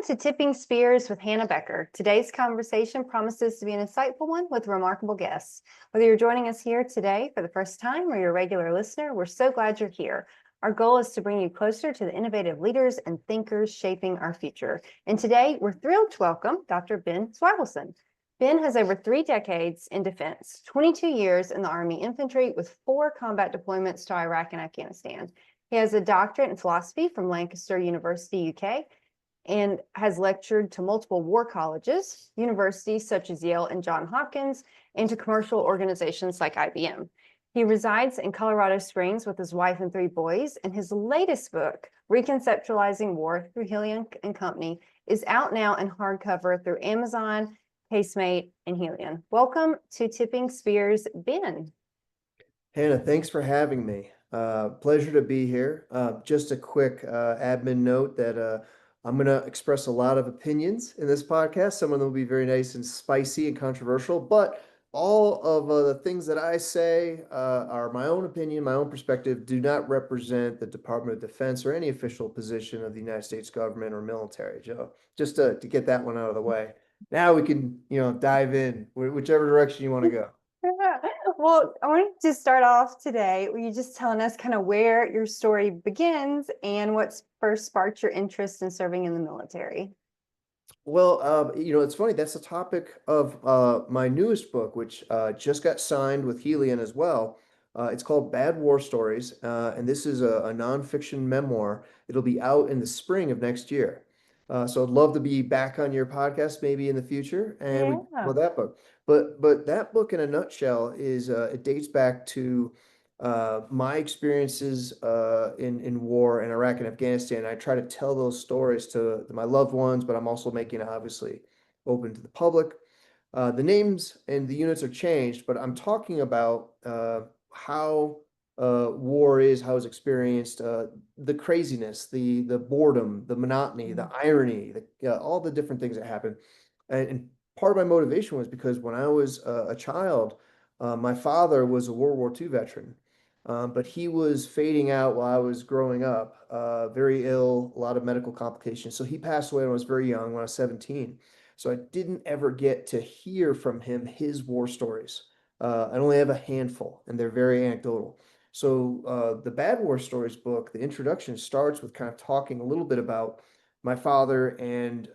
to Tipping Spears with Hannah Becker. Today's conversation promises to be an insightful one with remarkable guests. Whether you're joining us here today for the first time or you're a regular listener, we're so glad you're here. Our goal is to bring you closer to the innovative leaders and thinkers shaping our future. And today, we're thrilled to welcome Dr. Ben Zweibelson. Ben has over 3 decades in defense, 22 years in the Army infantry with 4 combat deployments to Iraq and Afghanistan. He has a doctorate in philosophy from Lancaster University, UK, and has lectured to multiple war colleges, universities such as Yale and Johns Hopkins, and to commercial organizations like IBM. He resides in Colorado Springs with his wife and 3 boys, and his latest book, Reconceptualizing War through Helion and Company, is out now in hardcover through Amazon, Casemate, and Helion. Welcome to Tipping Spears, Ben. Hannah, thanks for having me. Pleasure to be here. Just a quick admin note that I'm going to express a lot of opinions in this podcast. Some of them will be very nice and spicy and controversial, but all of the things that I say are my own opinion, my own perspective, do not represent the Department of Defense or any official position of the United States government or military. Just to get that one out of the way. Now we can, dive in whichever direction you want to go. Well, I wanted to start off today. Were you just telling us kind of where your story begins and what's first sparked your interest in serving in the military? Well, it's funny. That's the topic of my newest book, which just got signed with Helion as well. It's called Bad War Stories, and this is a nonfiction memoir. It'll be out in the spring of next year. So I'd love to be back on your podcast maybe in the future, and we Yeah. well that book. But that book in a nutshell is it dates back to my experiences in war in Iraq and Afghanistan. I try to tell those stories to my loved ones, but I'm also making it obviously open to the public. The names and the units are changed, but I'm talking about how war is, how it's experienced, the craziness, the boredom, the monotony, the irony, all the different things that happen. And part of my motivation was because when I was a child, my father was a World War II veteran, but he was fading out while I was growing up, very ill, a lot of medical complications. So he passed away when I was very young, when I was 17. So I didn't ever get to hear from him his war stories. I only have a handful, and they're very anecdotal. So the Bad War Stories book, the introduction starts with kind of talking a little bit about my father and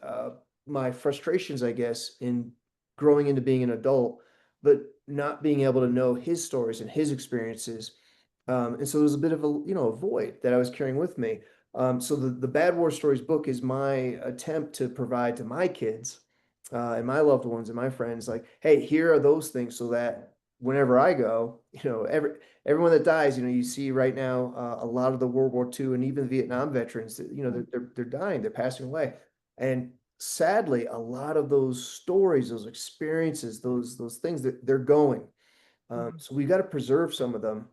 my frustrations, I guess, in growing into being an adult, but not being able to know his stories and his experiences. And so there was a bit of a void that I was carrying with me. So the Bad War Stories book is my attempt to provide to my kids and my loved ones and my friends, like, hey, here are those things so that whenever I go, everyone that dies, you see right now a lot of the World War II and even Vietnam veterans, they're dying, they're passing away. And sadly, a lot of those stories, those experiences, those things that they're going. So we've got to preserve some of them.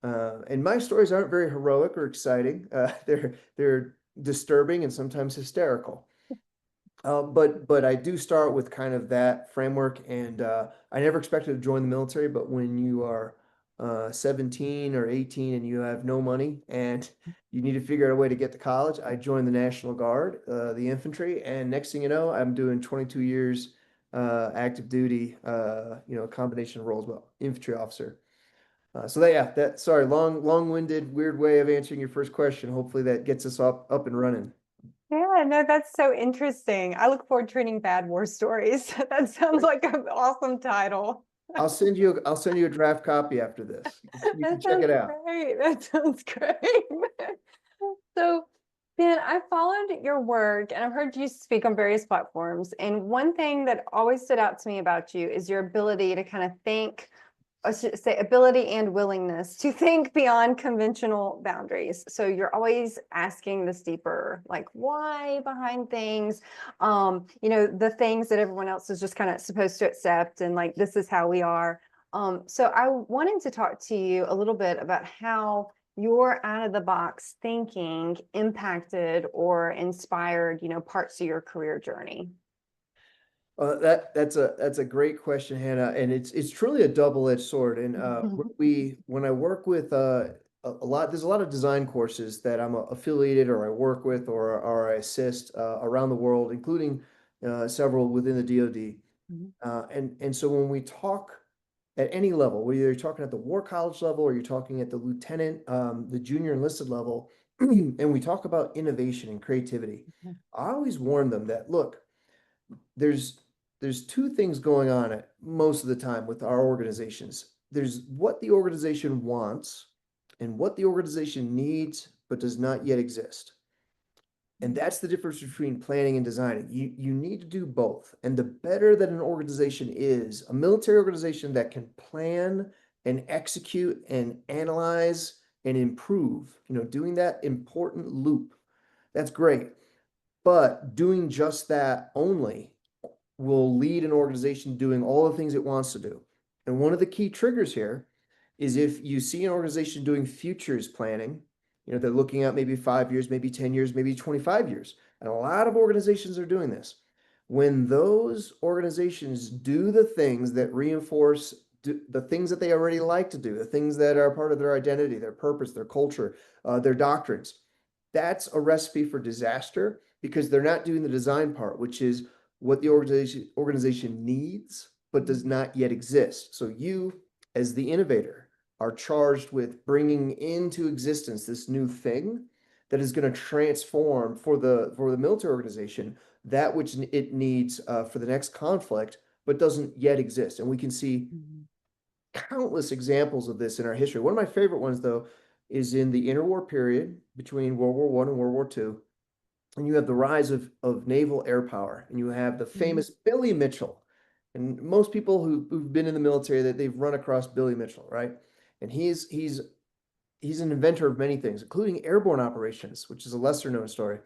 And my stories aren't very heroic or exciting. They're disturbing and sometimes hysterical. But I do start with kind of that framework, and I never expected to join the military. But when you are 17 or 18 and you have no money and you need to figure out a way to get to college, I joined the National Guard, the infantry, and next thing you know, I'm doing 22 years active duty, a combination of roles, well, infantry officer. Sorry, long-winded, weird way of answering your first question. Hopefully that gets us up and running. Yeah, no, that's so interesting. I look forward to reading Bad War Stories. That sounds like an awesome title. I'll send you a draft copy after this. You can That check sounds it out. great. That sounds great. So, Ben, I followed your work and I've heard you speak on various platforms. And one thing that always stood out to me about you is your ability to kind of think, I should say ability and willingness to think beyond conventional boundaries. So you're always asking this deeper, like why behind things, the things that everyone else is just kind of supposed to accept and like, this is how we are. So I wanted to talk to you a little bit about how your out of the box thinking impacted or inspired, parts of your career journey. That's a great question, Hannah, and it's truly a double-edged sword. And when I work with there's a lot of design courses that I'm affiliated or I work with or I assist around the world, including several within the DoD. Mhm. And so when we talk at any level, whether you're talking at the war college level or you're talking at the lieutenant, the junior enlisted level, and we talk about innovation and creativity, Mhm. I always warn them that, look, there's there's two things going on at most of the time with our organizations. There's what the organization wants and what the organization needs but does not yet exist. And that's the difference between planning and designing. You need to do both. And the better that an organization is, a military organization that can plan and execute and analyze and improve, doing that important loop, that's great. But doing just that only will lead an organization doing all the things it wants to do. And one of the key triggers here is if you see an organization doing futures planning, they're looking at maybe 5 years, maybe 10 years, maybe 25 years. And a lot of organizations are doing this. When those organizations do the things that reinforce the things that they already like to do, the things that are part of their identity, their purpose, their culture, their doctrines, that's a recipe for disaster because they're not doing the design part, which is what the organization needs but does not yet exist. So you, as the innovator, are charged with bringing into existence this new thing that is going to transform for the military organization that which it needs for the next conflict, but doesn't yet exist. And we can see Mhm. countless examples of this in our history. One of my favorite ones, though, is in the interwar period between World War I and World War II. And you have the rise of naval air power, and you have the Mhm. famous Billy Mitchell. And most people who've been in the military that they've run across Billy Mitchell, right? And he's an inventor of many things, including airborne operations, which is a lesser known story.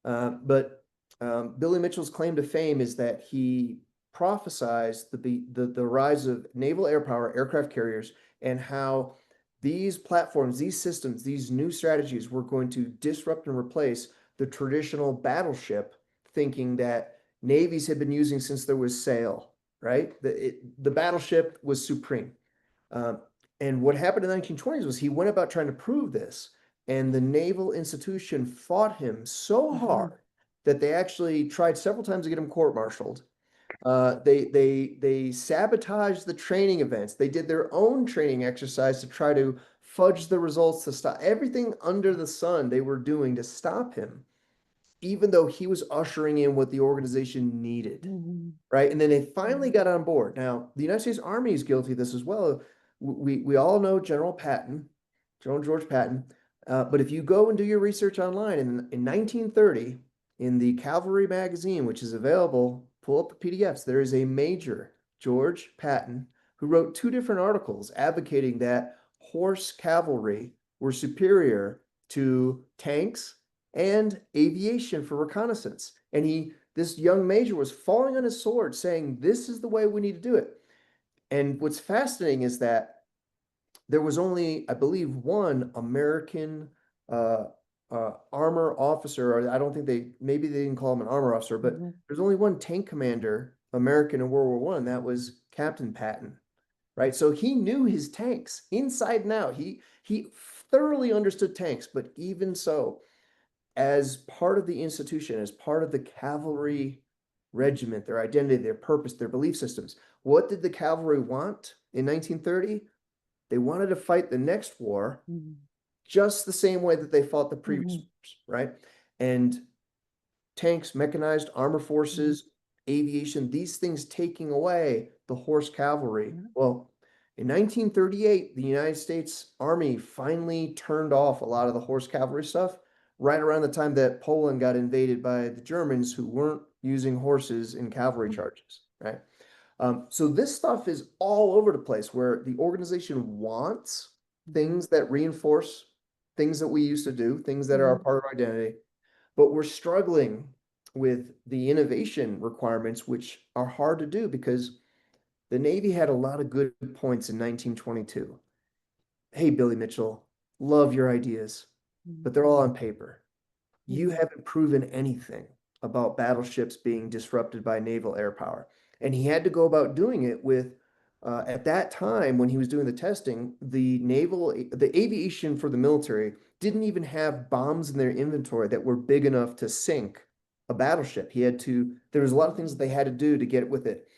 But Billy Mitchell's claim to fame is that he prophesized the rise of naval air power, aircraft carriers, and how these platforms, these systems, these new strategies were going to disrupt and replace the traditional battleship thinking that navies had been using since there was sail, right? The battleship was supreme. Um, and what happened in the 1920s was he went about trying to prove this, and the naval institution fought him so Mhm. hard that they actually tried several times to get him court-martialed. They sabotaged the training events. They did their own training exercise to try to fudge the results to stop everything under the sun they were doing to stop him, even though he was ushering in what the organization needed, Mhm. right? And then they finally Mhm. got on board. Now, the United States Army is guilty of this as well. We all know General Patton, General George Patton. But if you go and do your research online in 1930, in the Cavalry magazine, which is available, pull up the PDFs, there is a Major George Patton who wrote two different articles advocating that horse cavalry were superior to tanks and aviation for reconnaissance. And this young major was falling on his sword saying, this is the way we need to do it. And what's fascinating is that there was only, I believe, one American uh, armor officer, or I don't think maybe they didn't call him an armor officer, but Mhm. there's only one tank commander American in World War One. That was Captain Patton, right? So he knew his tanks inside and out. He thoroughly understood tanks, but even so, as part of the institution, as part of the cavalry regiment, their identity, their purpose, their belief systems, what did the cavalry want in 1930? They wanted to fight the next war Mhm. just the same way that they fought the previous Mhm. wars, right? And tanks, mechanized armor Mhm. forces, aviation, these things taking away the horse cavalry. Mhm. Well, in 1938, the United States Army finally turned off a lot of the horse cavalry stuff right around the time that Poland got invaded by the Germans who weren't using horses in cavalry charges, right? So this stuff is all over the place where the organization wants Mhm. things that reinforce things that we used to do, things that are a Mhm. part of our identity, but we're struggling with the innovation requirements, which are hard to do because the Navy had a lot of good points in 1922. Hey, Billy Mitchell, love your ideas, but Mhm. they're all on paper. You Mhm. haven't proven anything about battleships being disrupted by naval air power. And he had to go about doing it with At that time, when he was doing the testing, the aviation for the military didn't even have bombs in their inventory that were big enough to sink a battleship. There was a lot of things that they had to do to get with it.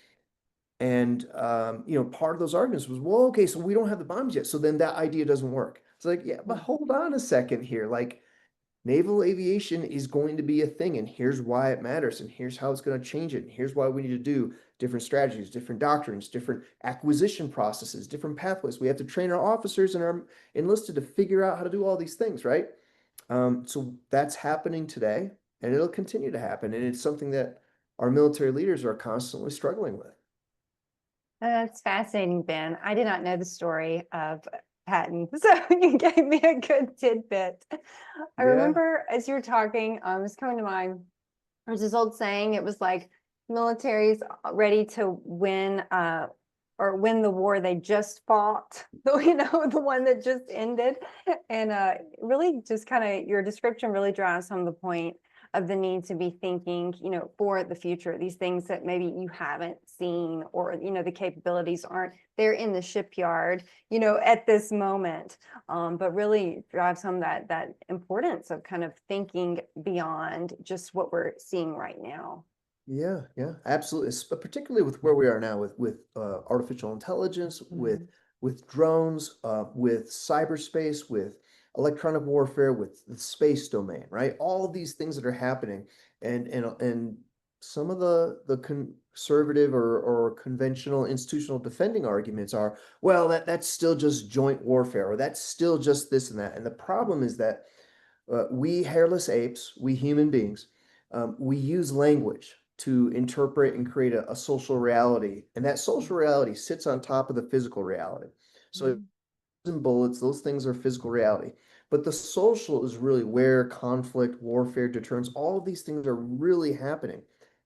And part of those arguments was, well, okay, so we don't have the bombs yet, so then that idea doesn't work. It's like, yeah, but hold on a second here. Like, naval aviation is going to be a thing, and here's why it matters, and here's how it's going to change it, and here's why we need to do different strategies, different doctrines, different acquisition processes, different pathways. We have to train our officers and our enlisted to figure out how to do all these things, right? So that's happening today, and it'll continue to happen, and it's something that our military leaders are constantly struggling with. That's fascinating, Ben. I did not know the story of Patton, so you gave me a good tidbit. I Yeah. remember as you were talking, it's coming to mind. There's this old saying. It was like military's ready to win, or win the war they just fought. The one that just ended, and really just kind of your description really drives home the point of the need to be thinking, for the future, these things that maybe you haven't seen, or, the capabilities aren't there in the shipyard, at this moment. But really drives home that importance of kind of thinking beyond just what we're seeing right now. Yeah, yeah, absolutely. Particularly with where we are now with artificial intelligence, Mhm. with drones, with cyberspace, with electronic warfare, with the space domain, right? All of these things that are happening, and some of the conservative or conventional institutional defending arguments are, well, that's still just joint warfare, or that's still just this and that. And the problem is that we hairless apes, we human beings, we use language to interpret and create a social reality. And that social reality sits on top of the physical reality. So Mhm. and bullets, those things are physical reality. But the social is really where conflict, warfare, deterrence, all of these things are really happening.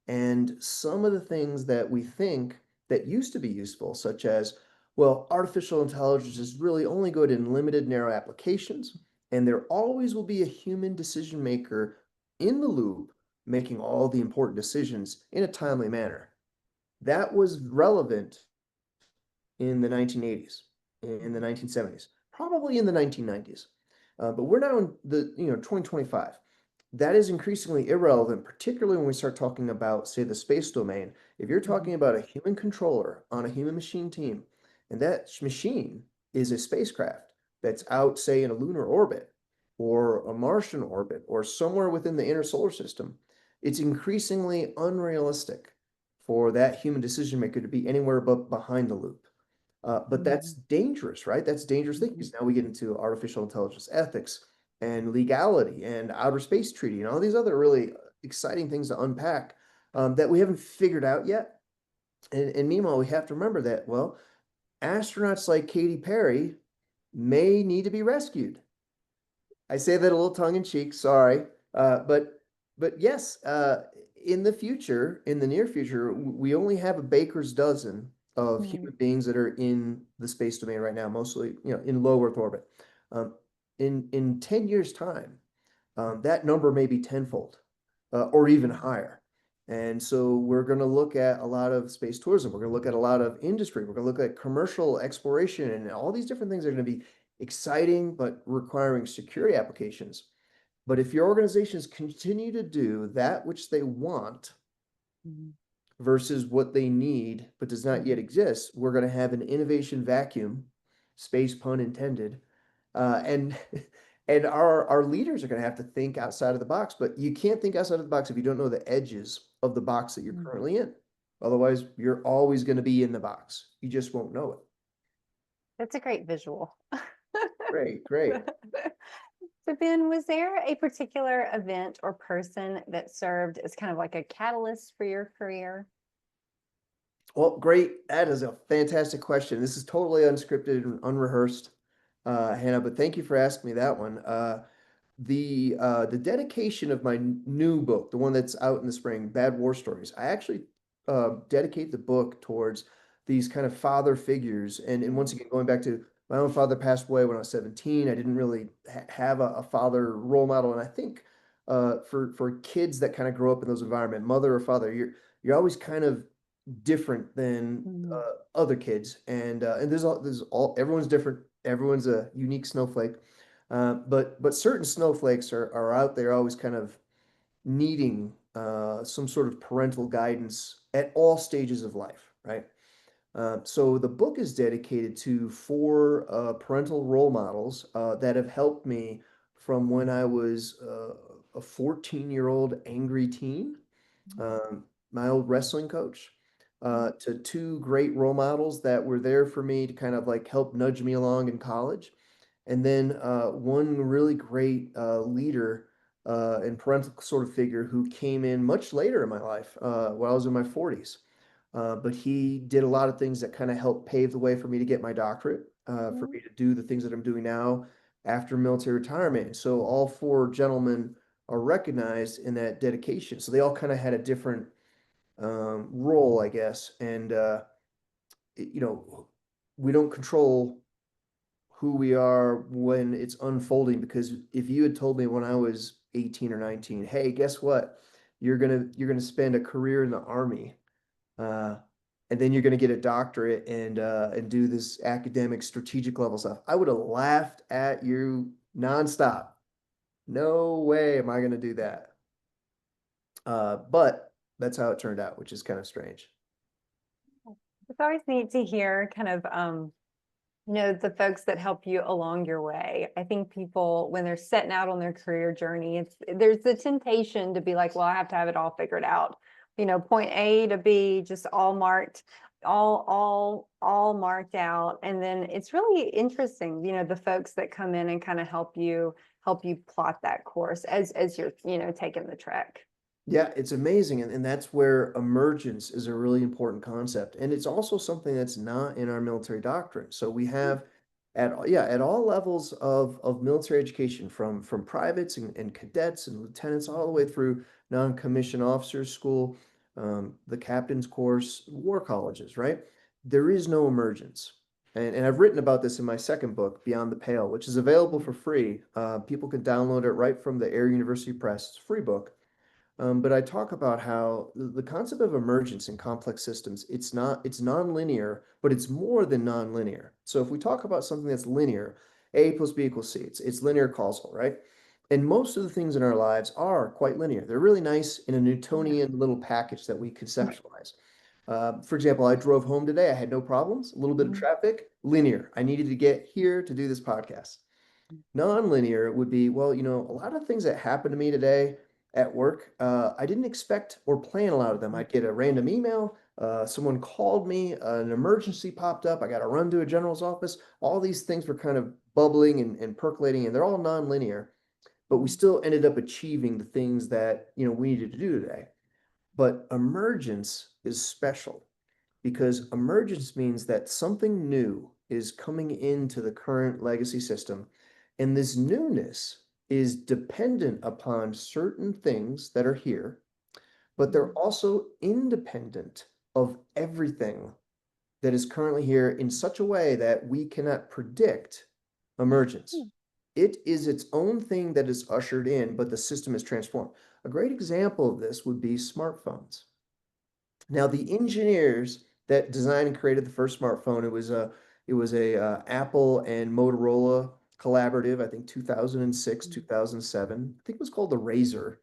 And some of the things that we think that used to be useful, such as, well, artificial intelligence is really only good in limited, narrow applications, and there always will be a human decision maker in the loop making all the important decisions in a timely manner. That was relevant in the 1980s, in the 1970s, probably in the 1990s. But we're now in the 2025. That is increasingly irrelevant, particularly when we start talking about, say, the space domain. If you're talking Mhm. about a human controller on a human machine team, and that machine is a spacecraft that's out, say, in a lunar orbit or a Martian orbit or somewhere within the inner solar system, it's increasingly unrealistic for that human decision maker to be anywhere but behind the loop. But that's Mhm. dangerous, right? That's dangerous thinking Mhm. because now we get into artificial intelligence ethics and legality and outer space treaty and all these other really exciting things to unpack that we haven't figured out yet. And meanwhile, we have to remember that, well, astronauts like Katy Perry may need to be rescued. I say that a little tongue in cheek, sorry. But yes, in the future, in the near future, we only have a baker's dozen of Mhm. human beings that are in the space domain right now, mostly, in low Earth orbit. Um, in 10 years' time, that number may be tenfold, or even Mhm. higher. And so we're going to look at a lot of space tourism. We're going to look at a lot of industry. We're going to look at commercial exploration, and all these different things are going to be exciting, but requiring security applications. But if your organizations continue to do that which they want Mhm. versus what they need, but does not yet Mhm. exist, we're going to have an innovation vacuum, space pun intended, and and our leaders are going to have to think outside of the box. But you can't think outside of the box if you don't know the edges of the box that you're Mhm. currently in. Otherwise, you're always going to be in the box. You just won't know it. That's a great visual. Great, great. So Ben, was there a particular event or person that served as kind of like a catalyst for your career? Well, great. That is a fantastic question. This is totally unscripted and unrehearsed, Hannah, but thank you for asking me that one. The dedication of my new book, the one that's out in the spring, Bad War Stories, I actually dedicate the book towards these kind of father figures. And once again, going back to my own father passed away when I was 17. I didn't really have a father role model. And I think for kids that kind of grow up in those environments, mother or father, you're always kind of different than Mhm. other kids, and there's all everyone's different. Everyone's a unique snowflake, but certain snowflakes are out there always kind of needing some sort of parental guidance at all stages of life, right? So the book is dedicated to four parental role models that have helped me from when I was a 14-year-old angry teen, um, my old wrestling coach, to two great role models that were there for me to kind of like help nudge me along in college. And then one really great leader and parental sort of figure who came in much later in my life when I was in my 40s. But he did a lot of things that kind of helped pave the way for me to get my doctorate, for Mhm. me to do the things that I'm doing now after military retirement. And so all four gentlemen are recognized in that dedication. So they all kind of had a different role, I guess. And, you know, we don't control who we are when it's unfolding, because if you had told me when I was 18 or 19, hey, guess what? You're gonna spend a career in the army, uh, and then you're gonna get a doctorate and do this academic strategic level stuff. I would have laughed at you nonstop. No way am I gonna do that. But that's how it turned out, which is kind of strange. It's always neat to hear kind of, the folks that help you along your way. I think people, when they're setting out on their career journey, there's the temptation to be like, well, I have to have it all figured out. Point A to B, just all marked, all marked out. And then it's really interesting, the folks that come in and kind of help you plot that course as you're, taking the trek. Yeah, it's amazing. And that's where emergence is a really important concept. And it's also something that's not in our military doctrine. So we have at all levels of military education, from privates and cadets and lieutenants all the way through non-commissioned officers school, the captain's course, war colleges, right? There is no emergence. And I've written about this in my second book, Beyond the Pale, which is available for free. People can download it right from the Air University Press. It's a free book. But I talk about how the concept of emergence in complex systems, it's nonlinear, but it's more than nonlinear. So if we talk about something that's linear, A plus B equals C, it's linear causal, right? And most of the things in our lives are quite linear. They're really nice in a Yeah. Newtonian little package that we conceptualize. For example, I drove home today. I had no problems. A little bit of Mhm. traffic, linear. I needed to get here to do this podcast. Non-linear would be, well, a lot of things that happened to me today at work, I didn't expect or plan a lot of them. I'd get a random email, someone called me, an emergency popped up, I got to run to a general's office. All these things were kind of bubbling and percolating, and they're all non-linear, but we still ended up achieving the things that, we needed to do today. But emergence is special because emergence means that something new is coming into the current legacy system. And this newness is dependent upon certain things that are here, but they're also independent of everything that is currently here in such a way that we cannot predict emergence. It is its own thing that is ushered in, but the system is transformed. A great example of this would be smartphones. Now, the engineers that designed and created the first smartphone, it was a Apple and Motorola collaborative, I think 2006, 2007. I think it was called the Razor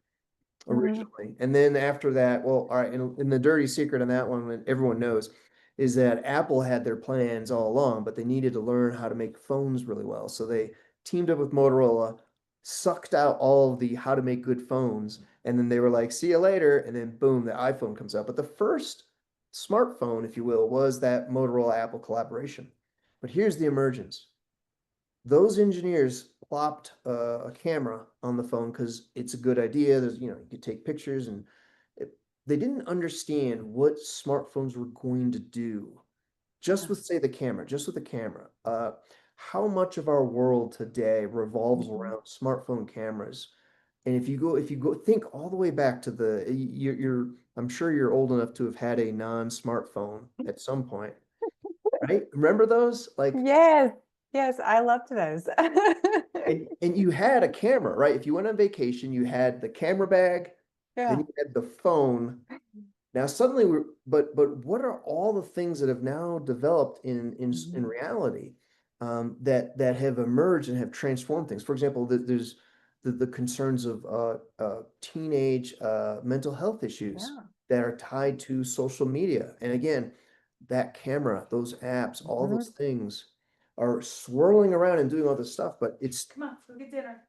Mhm. originally. And then after that, well, all right, and the dirty secret on that one, that everyone knows, is that Apple had their plans all along, but they needed to learn how to make phones really well. So they teamed up with Motorola, sucked out all of the how to make good phones, and then they were like, see you later. And then boom, the iPhone comes out. But the first smartphone, if you will, was that Motorola Apple collaboration. But here's the emergence. Those engineers plopped a camera on the phone because it's a good idea. You could take pictures, and it, they didn't understand what smartphones were going to do. Just with, say, the camera, just with the camera. How much of our world today revolves Mhm. around smartphone cameras? And if you go think all the way back to I'm sure you're old enough to have had a non-smartphone at some point, right? Remember those? Like, Yes, yes, I loved those. and you had a camera, right? If you went on vacation, you had the camera bag, then Yeah. you had the phone, Now suddenly but what are all the things that have now developed in reality that have emerged and have transformed things? For example, there's the concerns of teenage mental health issues Yeah. that are tied to social media. And again, that camera, those apps, all Mhm. those things are swirling around and doing all this stuff, but it's Come on, let's go get dinner.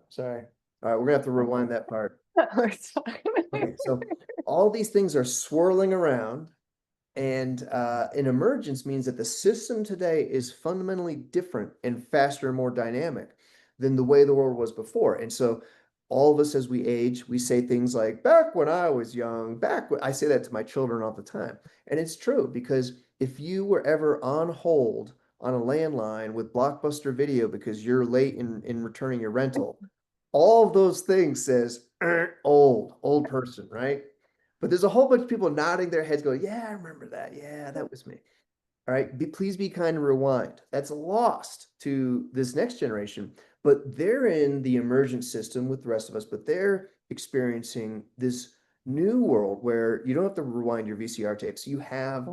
sorry. All right, we're gonna have to rewind that part. It's fine. Okay, so all these things are swirling around, and an emergence means that the system today is fundamentally different and faster and more dynamic than the way the world was before. And so all of us as we age, we say things like, back when I was young, back when I say that to my children all the time. And it's true, because if you were ever on hold on a landline with Blockbuster Video because you're late in returning your rental, all of those things says old person, right? But there's a whole bunch of people nodding their heads going, yeah, I remember that. Yeah, that was me. All right, please be kind and rewind. That's lost to this next generation, but they're in the emergent system with the rest of us, but they're experiencing this new world where you don't have to rewind your VCR tapes. You have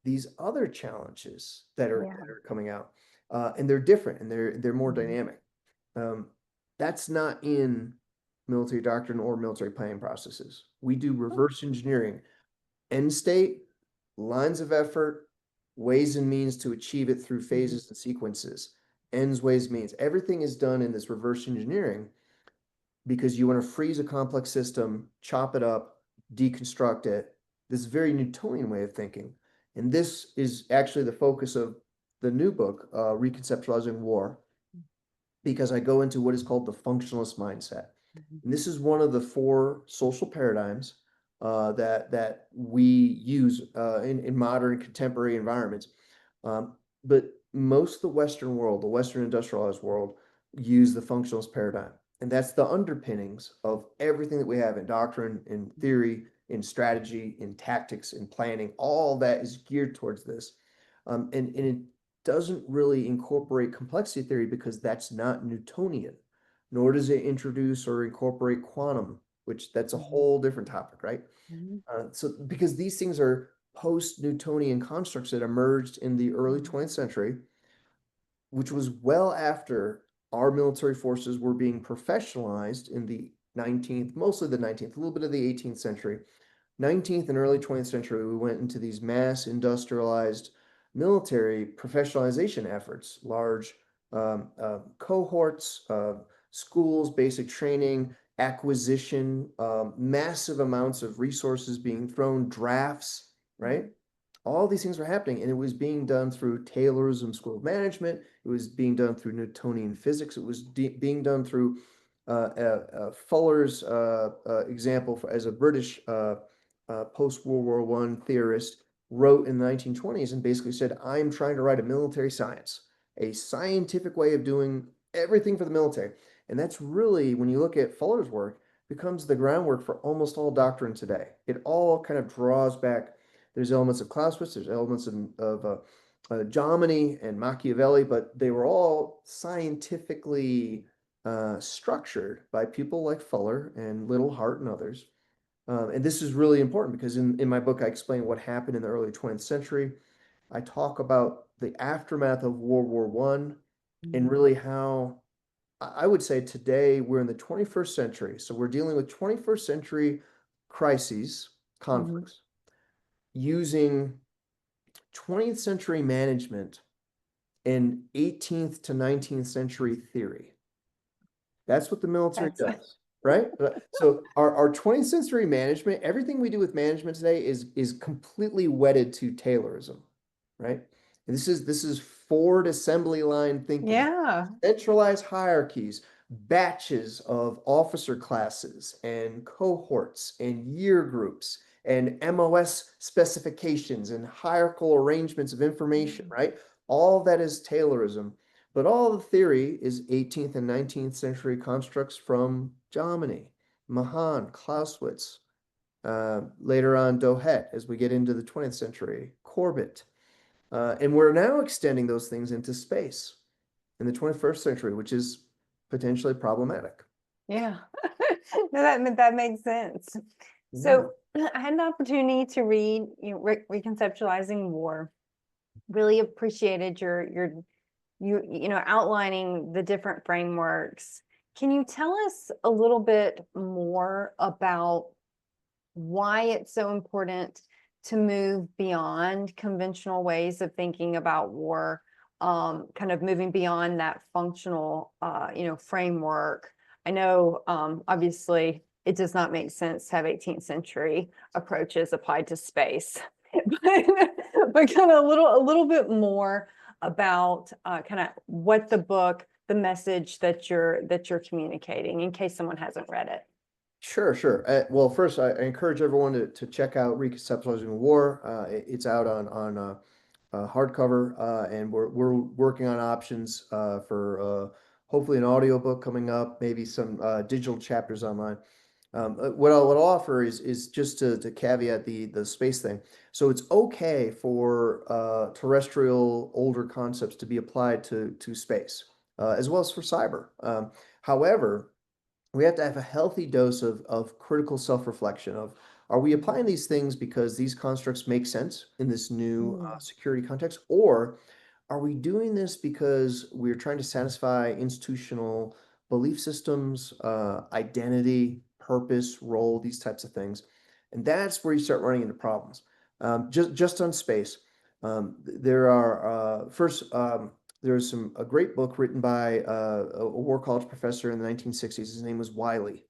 these other challenges that Yeah. are coming out, and they're different and they're more Mhm. dynamic. That's not in military doctrine or military planning processes. We do reverse engineering, end state, lines of effort, ways and means to achieve it through phases and sequences. Ends, ways, means. Everything is done in this reverse engineering because you want to freeze a complex system, chop it up, deconstruct it. This very Newtonian way of thinking. And this is actually the focus of the new book, Reconceptualizing War, because I go into what is called the functionalist mindset. And this is one of the four social paradigms that we use in modern contemporary environments. But most of the Western world, the Western industrialized world, use the functionalist paradigm. And that's the underpinnings of everything that we have in doctrine, in theory, in strategy, in tactics, in planning. All that is geared towards this. And it doesn't really incorporate complexity theory because that's not Newtonian, nor does it introduce or incorporate quantum, which that's a whole different topic, right? So because these things are post-Newtonian constructs that emerged in the early 20th century, which was well after our military forces were being professionalized in the 19th, mostly the 19th, a little bit of the 18th century. 19th and early 20th century, we went into these mass industrialized military professionalization efforts, large cohorts, schools, basic training, acquisition, massive amounts of resources being thrown, drafts, right? All these things were happening, and it was being done through Taylorism School of Management. It was being done through Newtonian physics. It was being done through Fuller's example as a British post-World War I theorist wrote in the 1920s and basically said, I'm trying to write a military science, a scientific way of doing everything for the military. And that's really, when you look at Fuller's work, becomes the groundwork for almost all doctrine today. It all kind of draws back. There's elements of Clausewitz, there's elements of Jomini and Machiavelli, but they were all scientifically structured by people like Fuller and Little Hart and others. And this is really important because in my book, I explain what happened in the early 20th century. I talk about the aftermath of World War I and really how I would say today we're in the 21st century. So we're dealing with 21st century crises, conflicts, using 20th century management and 18th to 19th century theory. That's what the military does, right? So our 20th century management, everything we do with management today is completely wedded to Taylorism, right? And this is Ford assembly line thinking. Yeah. Centralized hierarchies, batches of officer classes and cohorts and year groups and MOS specifications and hierarchical arrangements of information, right? All that is Taylorism. But all the theory is 18th and 19th century constructs from Jomini, Mahan, Clausewitz, later on Dohet, as we get into the 20th century, Corbett. And we're now extending those things into space in the 21st century, which is potentially problematic. Yeah. No, that makes sense. Yeah. So I had an opportunity to read, Reconceptualizing War. Really appreciated your outlining the different frameworks. Can you tell us a little bit more about why it's so important to move beyond conventional ways of thinking about war, kind of moving beyond that functional, framework? I know, obviously, it does not make sense to have 18th century approaches applied to space, but kind of a little bit more about kind of what the message that you're communicating, in case someone hasn't read it. Sure, sure. Well, first, I encourage everyone to check out Reconceptualizing War. It's out on hardcover, and we're working on options for hopefully an audiobook coming up, maybe some digital chapters online. What I'll offer is just to caveat the space thing. So it's okay for terrestrial older concepts to be applied to space, as well as for cyber. However, we have to have a healthy dose of critical self-reflection of, are we applying these things because these constructs make sense in this new Mm. security context, or are we doing this because we're trying to satisfy institutional belief systems, identity, purpose, role, these types of things? And that's where you start running into problems. Just on space, there are first there's a great book written by a war college professor in the 1960s. His name was Wiley,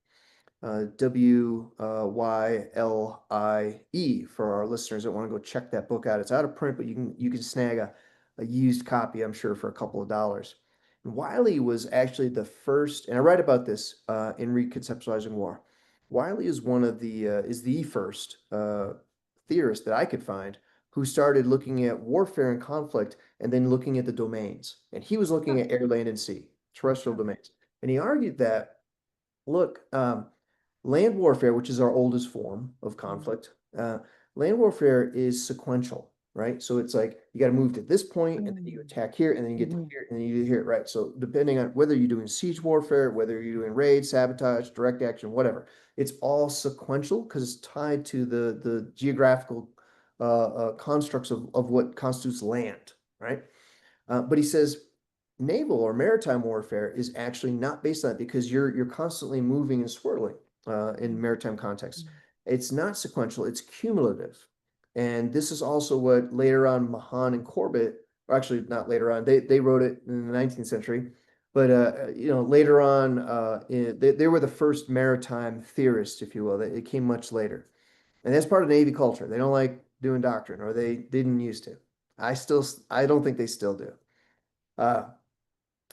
Wylie, for our listeners that want to go check that book out. It's out of print, but you can snag a used copy, I'm sure, for a couple of dollars. And Wiley was actually the first, and I write about this in Reconceptualizing War. Wiley is the first theorist that I could find who started looking at warfare and conflict and then looking at the domains. And he was looking Huh. at air, land, and sea, terrestrial domains. And he argued that, look, land warfare, which is our oldest form of conflict, land warfare is sequential, right? So it's like you got to move to this point, and then you attack here, and then you get to Mhm. here, and then you do here, right? So depending on whether you're doing siege warfare, whether you're doing raid, sabotage, direct action, whatever, it's all sequential because it's tied to the geographical constructs of what constitutes land, right? But he says naval or maritime warfare is actually not based on it because you're constantly moving and swirling in maritime context. It's not sequential, it's cumulative. And this is also what later on Mahan and Corbett, or actually not later on, they wrote it in the 19th century, but later on, they were the first maritime theorists, if you will. It came much later. And that's part of Navy culture. They don't like doing doctrine, or they didn't used to. I don't think they still do. Uh,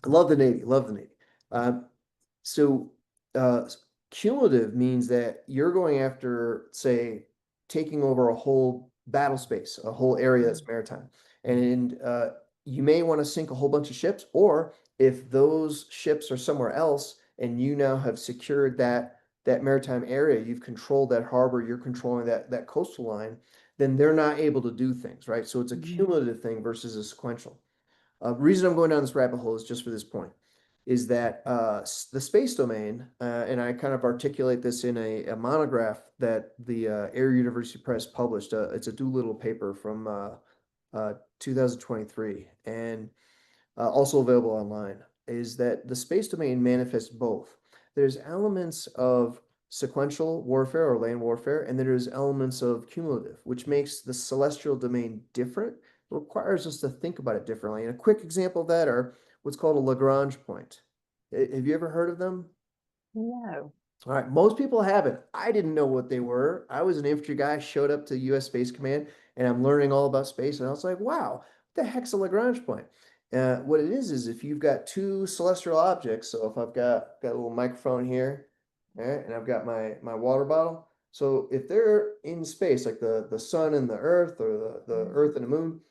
love the Navy, love the Navy. Uh, so uh, cumulative means that you're going after, say, taking over a whole battle space, a whole area that's maritime. And you may want to sink a whole bunch of ships, or if those ships are somewhere else and you now have secured that maritime area, you've controlled that harbor, you're controlling that coastal line, then they're not able to do things, right? So it's a cumulative thing versus a sequential. Reason I'm going down this rabbit hole is just for this point, is that the space domain, and I kind of articulate this in a monograph that the Air University Press published. It's a Doolittle paper from 2023, and also available online, is that the space domain manifests both. There's elements of sequential warfare or land warfare, and then there's elements of cumulative, which makes the celestial domain different. It requires us to think about it differently. And a quick example of that are what's called a Lagrange point. Have you ever heard of them? No. All right, most people haven't. I didn't know what they were. I was an infantry guy, showed up to US Space Command, and I'm learning all about space. And I was like, wow, what the heck's a Lagrange point? What it is if you've got two celestial objects. So if I've got a little microphone here, all right, and I've got my water bottle. So if they're in space, like the sun and the earth, or the earth and the moon,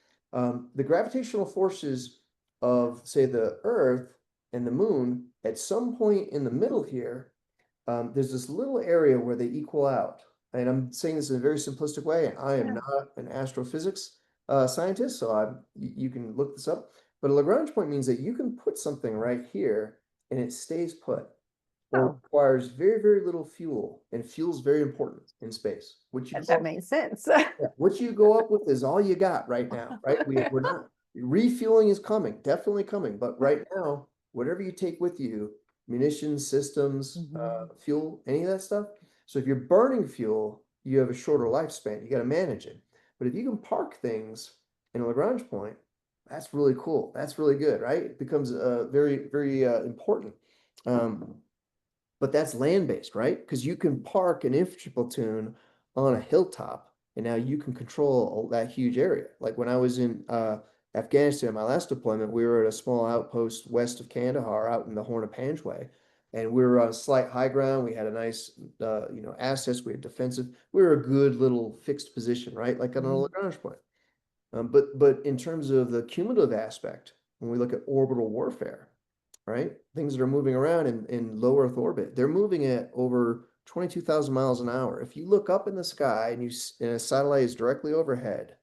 the gravitational forces of, say, the earth and the moon at some point in the middle here, there's this little area where they equal out. And I'm saying this in a very simplistic way. I am Yeah. not an astrophysics scientist, so you can look this up. But a Lagrange point means that you can put something right here and it stays put, or Oh, requires very, very little fuel, and fuel's very important in space. that makes sense. Yeah, what you go up with is all you got right now, right? We're not refueling is coming, definitely coming, but right now, whatever you take with you, munitions, systems, Mhm. fuel, any of that stuff. So if you're burning fuel, you have a shorter lifespan. You got to manage it. But if you can park things in a Lagrange point, that's really cool. That's really good, right? It becomes very, very important. Um, but that's land-based, right? Because you can park an infantry platoon on a hilltop, and now you can control that huge area. Like when I was in Afghanistan, my last deployment, we were at a small outpost west of Kandahar, out in the Horn of Panjwai, and we were on slight high ground. We had a nice, assets. We had defensive. We were a good little fixed position, right? Like on a Mhm. Lagrange point. But in terms of the cumulative aspect, when we look at orbital warfare, right? Things that are moving around in low Earth orbit, they're moving at over 22,000 miles an hour. If you look up in the sky and a satellite is directly overhead,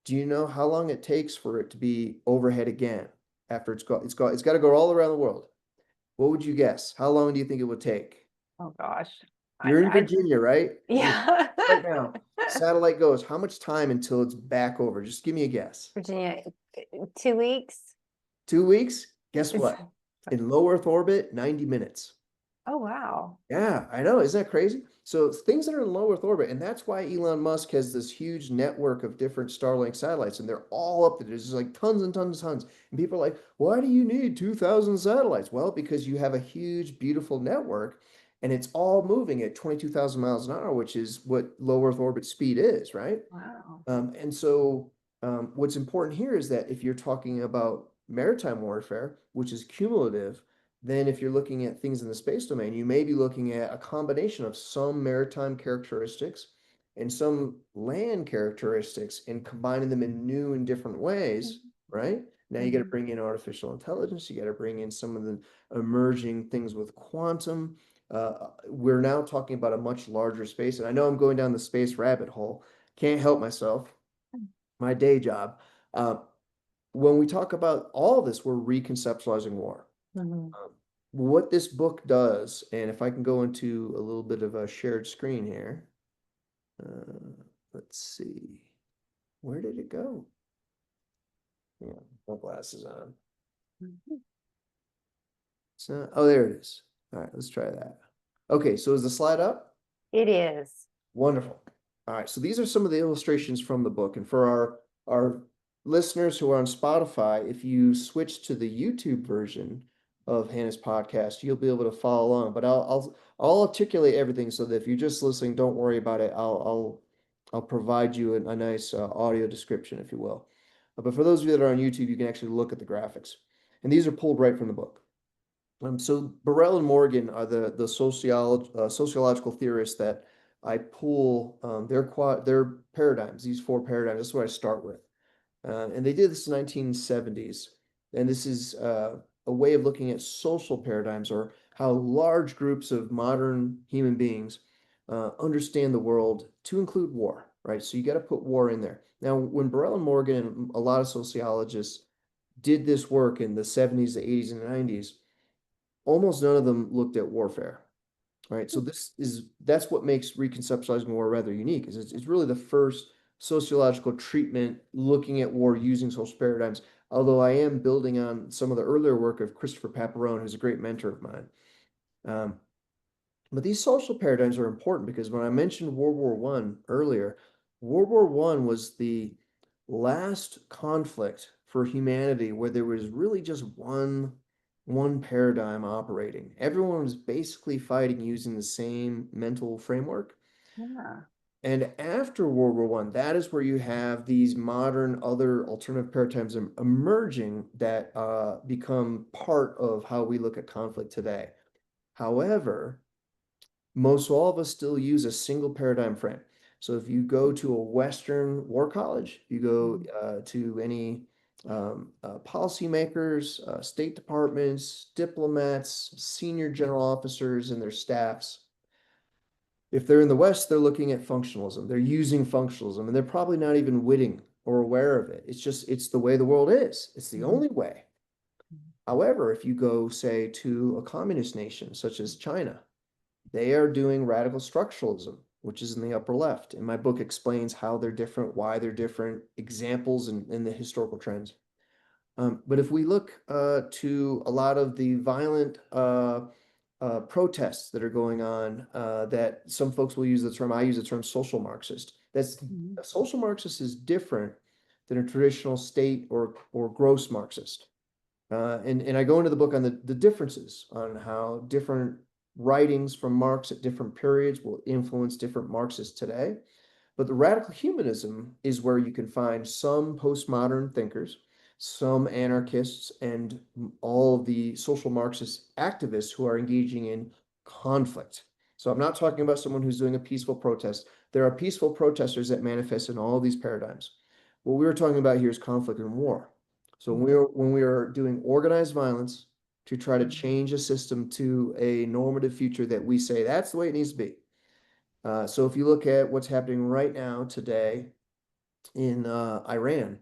do you know how long it takes for it to be overhead again after it's got to go all around the world? What would you guess? How long do you think it would take? Oh gosh. You're in I Virginia, right? yeah. Right now, satellite goes. How much time until it's back over? Just give me a guess. Virginia, 2 weeks. 2 weeks? Guess It's, what? In low Earth orbit, 90 minutes. oh wow. Yeah, I know. Isn't that crazy? So things that are in low Earth orbit, and that's why Elon Musk has this huge network of different Starlink satellites, and they're all up there. There's just like tons and tons and tons. And people are like, why do you need 2,000 satellites? Well, because you have a huge, beautiful network, and it's all moving at 22,000 miles an hour, which is what low Earth orbit speed is, right? Wow. And so what's important here is that if you're talking about maritime warfare, which is cumulative, then if you're looking at things in the space domain, you may be looking at a combination of some maritime characteristics and some land characteristics and combining them in new and different ways, right? Now you got to Mhm. bring in artificial intelligence, you got to bring in some of the emerging things with quantum. We're now talking about a much larger space, and I know I'm going down the space rabbit hole. Can't help myself, my day job. Uh, when we talk about all this, we're reconceptualizing war. Mhm. Um, what this book does, and if I can go into a little bit of a shared screen here, let's see, where did it go? Yeah, my glasses on. Mhm. So, oh, there it is. All right, let's try that. Okay, so is the slide up? It is. Wonderful. All right, so these are some of the illustrations from the book. And for our listeners who are on Spotify, if you switch to the YouTube version of Hannah's podcast, you'll be able to follow along. But I'll articulate everything so that if you're just listening, don't worry about it. I'll provide you a nice audio description, if you will. But for those of you that are on YouTube, you can actually look at the graphics. And these are pulled right from the book. So Burrell and Morgan are the sociological theorists that I pull their paradigms, these four paradigms. That's what I start with, and they did this in the 1970s. And this is a way of looking at social paradigms, or how large groups of modern human beings understand the world to include war, right? So you got to put war in there. Now, when Burrell and Morgan and a lot of sociologists did this work in the 70s, the 80s, and the 90s, almost none of them looked at warfare. Right. So that's what makes reconceptualizing war rather unique, is it's really the first sociological treatment looking at war using social paradigms. Although I am building on some of the earlier work of Christopher Paparone, who's a great mentor of mine. Um, but these social paradigms are important because when I mentioned World War One earlier, World War One was the last conflict for humanity where there was really just one paradigm operating. Everyone was basically fighting using the same mental framework. Yeah. And after World War One, that is where you have these modern other alternative paradigms emerging that become part of how we look at conflict today. However, most all of us still use a single paradigm frame. So if you go to a Western war college, you go Mhm. to any policymakers, state departments, diplomats, senior general officers and their staffs. If they're in the West, they're looking at functionalism. They're using functionalism, and they're probably not even witting or aware of it. It's the way the world is. It's the Mhm. only way. However, if you go, say, to a communist nation such as China, they are doing radical structuralism, which is in the upper left. And my book explains how they're different, why they're different, examples and the historical trends. But if we look to a lot of the violent protests that are going on, that some folks will use the term, I use the term social Marxist. That's Mhm. a social Marxist is different than a traditional state or gross Marxist. And I go into the book on the differences on how different writings from Marx at different periods will influence different Marxists today. But the radical humanism is where you can find some postmodern thinkers, some anarchists, and all of the social Marxist activists who are engaging in conflict. So I'm not talking about someone who's doing a peaceful protest. There are peaceful protesters that manifest in all of these paradigms. What we were talking about here is conflict and war. So when we are doing organized violence to try to change a system to a normative future that we say that's the way it needs to be. So if you look at what's happening right now today in Iran,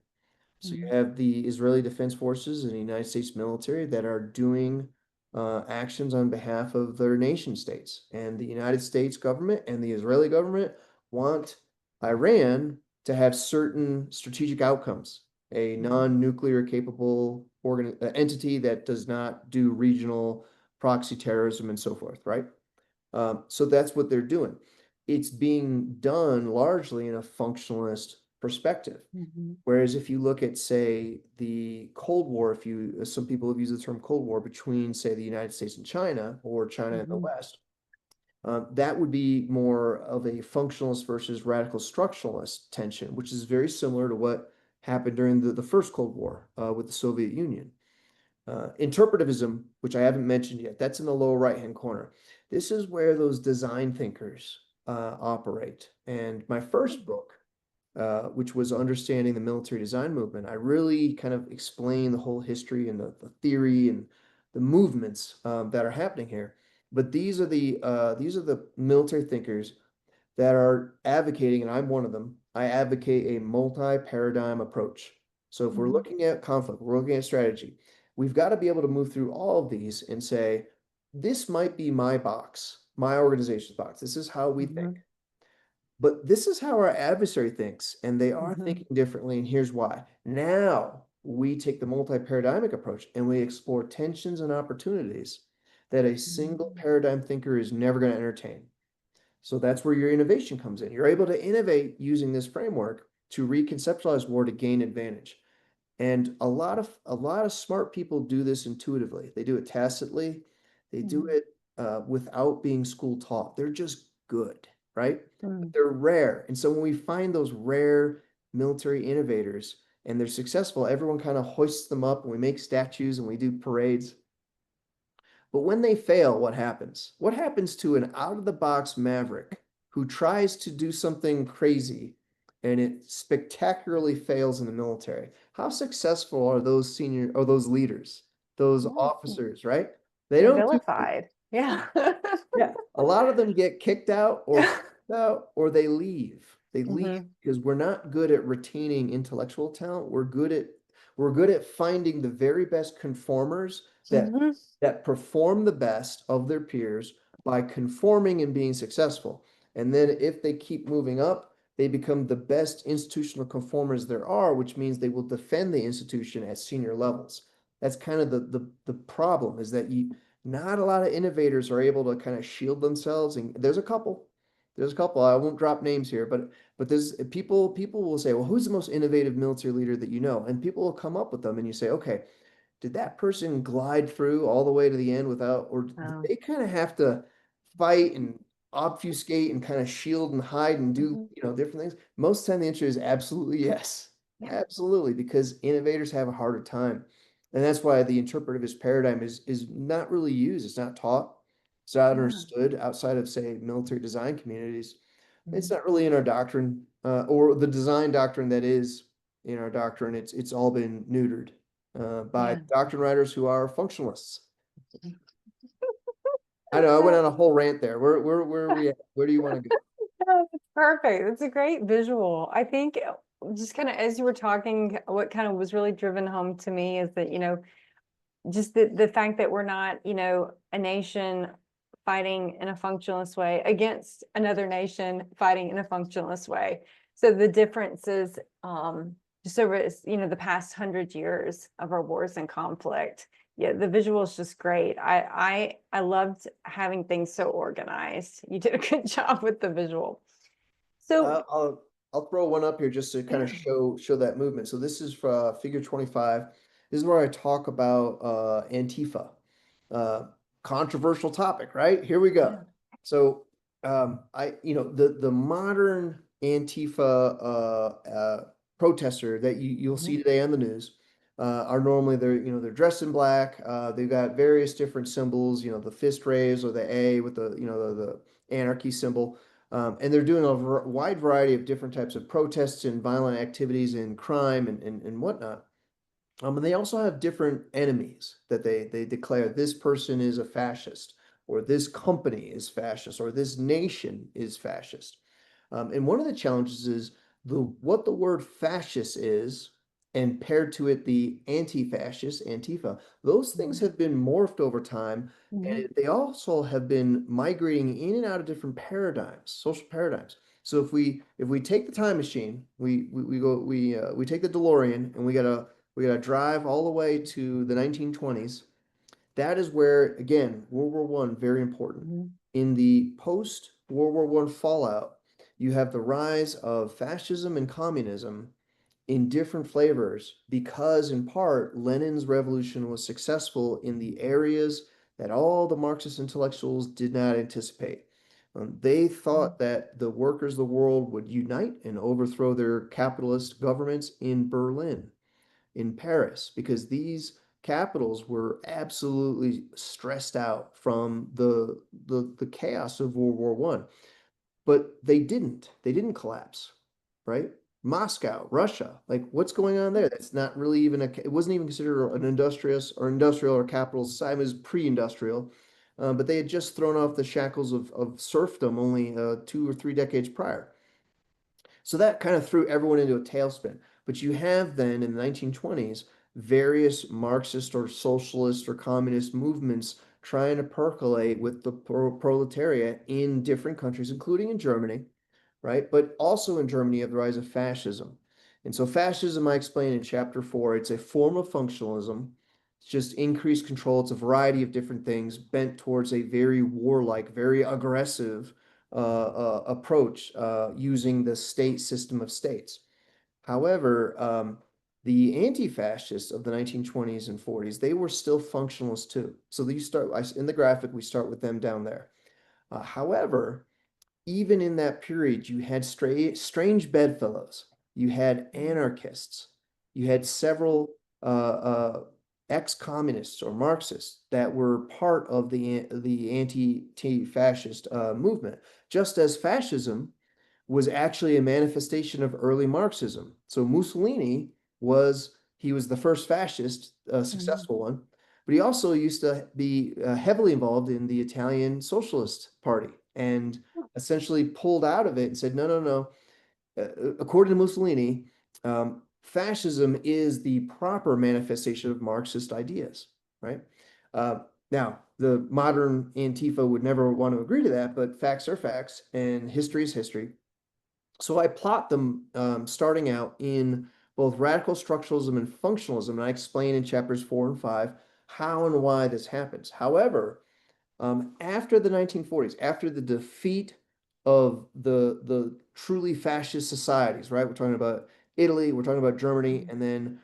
so you Mhm. have the Israeli Defense Forces and the United States military that are doing actions on behalf of their nation states. And the United States government and the Israeli government want Iran to have certain strategic outcomes, a non-nuclear capable entity that does not do regional proxy terrorism and so forth, right? So that's what they're doing. It's being done largely in a functionalist perspective. Mhm. Whereas if you look at, say, the Cold War, if you, some people have used the term Cold War between, say, the United States and China, or China and the Mhm. West, that would be more of a functionalist versus radical structuralist tension, which is very similar to what happened during the first Cold War with the Soviet Union. Interpretivism, which I haven't mentioned yet, that's in the lower right-hand corner. This is where those design thinkers operate. And my first book, which was Understanding the Military Design Movement, I really kind of explain the whole history and the theory and the movements that are happening here. But these are the military thinkers that are advocating, and I'm one of them. I advocate a multi-paradigm approach. So if we're Mhm. looking at conflict, we're looking at strategy, we've got to be able to move through all of these and say, this might be my box, my organization's box. This is how we think. Mhm. But this is how our adversary thinks, and they are Mhm. thinking differently, and here's why. Now we take the multi-paradigmic approach and we explore tensions and opportunities that a single Mhm. paradigm thinker is never going to entertain. So that's where your innovation comes in. You're able to innovate using this framework to reconceptualize war to gain advantage. And a lot of smart people do this intuitively. They do it tacitly. They do Mhm. it without being school taught. They're just good, right? But Mhm. they're rare. And so when we find those rare military innovators and they're successful, everyone kind of hoists them up and we make statues and we do parades. But when they fail, what happens? What happens to an out of the box maverick who tries to do something crazy and it spectacularly fails in the military? How successful are those senior or those leaders, those Yeah. officers, right? They They're don't do, vilified. Yeah. yeah, a lot of them get kicked out or Yeah. kicked out or they leave. They leave Mhm. because we're not good at retaining intellectual talent. We're good at finding the very best conformers Mhm. that perform the best of their peers by conforming and being successful. And then if they keep moving up, they become the best institutional conformers there are, which means they will defend the institution at senior levels. That's kind of the problem is that you not a lot of innovators are able to kind of shield themselves. And there's a couple. There's a couple. I won't drop names here, but there's people will say, well, who's the most innovative military leader that you know? And people will come up with them and you say, okay, did that person glide through all the way to the end without, or did Oh. they kind of have to fight and obfuscate and kind of shield and hide and do, Mhm. different things? Most of the time, the answer is absolutely yes. Yeah. Absolutely, because innovators have a harder time. And that's why the interpretivist paradigm is not really used. It's not taught. It's not Yeah. understood outside of, say, military design communities. It's Mhm. not really in our doctrine, or the design doctrine that is in our doctrine. It's all been neutered by Yeah. doctrine writers who are functionalists. I know I went on a whole rant there. Where are we at? Where do you want to go? No, it's perfect. It's a great visual. I think just kind of as you were talking, what kind of was really driven home to me is that, just the fact that we're not, you know, a nation fighting in a functionalist way against another nation fighting in a functionalist way. So the differences, just over, you know, the past 100 years of our wars and conflict. Yeah, the visual is just great. I loved having things so organized. You did a good job with the visual. So I'll throw one up here just to kind of show that movement. So this is for figure 25. This is where I talk about Antifa. Uh, Controversial topic, right? Here we go. yeah. So the modern Antifa protester that you'll see today on the news are normally they're dressed in black. They've got various different symbols, the fist raise or the A with the anarchy symbol. And they're doing a wide variety of different types of protests and violent activities and crime and whatnot. And they also have different enemies that they declare this person is a fascist, or this company is fascist, or this nation is fascist. And one of the challenges is what the word fascist is, and paired to it the anti-fascist, Antifa. Those things have been morphed over time, and they also have been migrating in and out of different paradigms, social paradigms. So if we take the time machine, we take the DeLorean, and we gotta drive all the way to the 1920s. That is where, again, World War One, very important. In the post World War One fallout, you have the rise of fascism and communism in different flavors because, in part, Lenin's revolution was successful in the areas that all the Marxist intellectuals did not anticipate. They thought that the workers of the world would unite and overthrow their capitalist governments in Berlin, in Paris, because these capitals were absolutely stressed out from the chaos of World War One. But they didn't collapse, right? Moscow, Russia, like what's going on there? That's not really even it wasn't even considered an industrial or capital society. It was pre-industrial. But they had just thrown off the shackles of serfdom only 2 or 3 decades prior. So that kind of threw everyone into a tailspin. But you have then in the 1920s various Marxist or socialist or communist movements trying to percolate with the proletariat in different countries, including in Germany, right? But also in Germany, you have the rise of fascism. And so fascism, I explain in chapter 4, it's a form of functionalism. It's just increased control. It's a variety of different things bent towards a very warlike, very aggressive approach using the state system of states. However, the anti-fascists of the 1920s and 40s, they were still functionalists too. So you start in the graphic, we start with them down there. However, even in that period, you had strange bedfellows, you had anarchists, you had several ex-communists or Marxists that were part of the anti-fascist movement, just as fascism was actually a manifestation of early Marxism. So Mussolini he was the first fascist, successful one, but he also used to be heavily involved in the Italian Socialist Party and essentially pulled out of it and said, no, no, no. According to Mussolini, fascism is the proper manifestation of Marxist ideas, right? Now, the modern Antifa would never want to agree to that, but facts are facts and history is history. So I plot them starting out in both radical structuralism and functionalism, and I explain in chapters 4 and 5 how and why this happens. However, after the 1940s, after the defeat of the truly fascist societies, right? We're talking about Italy, we're talking about Germany, and then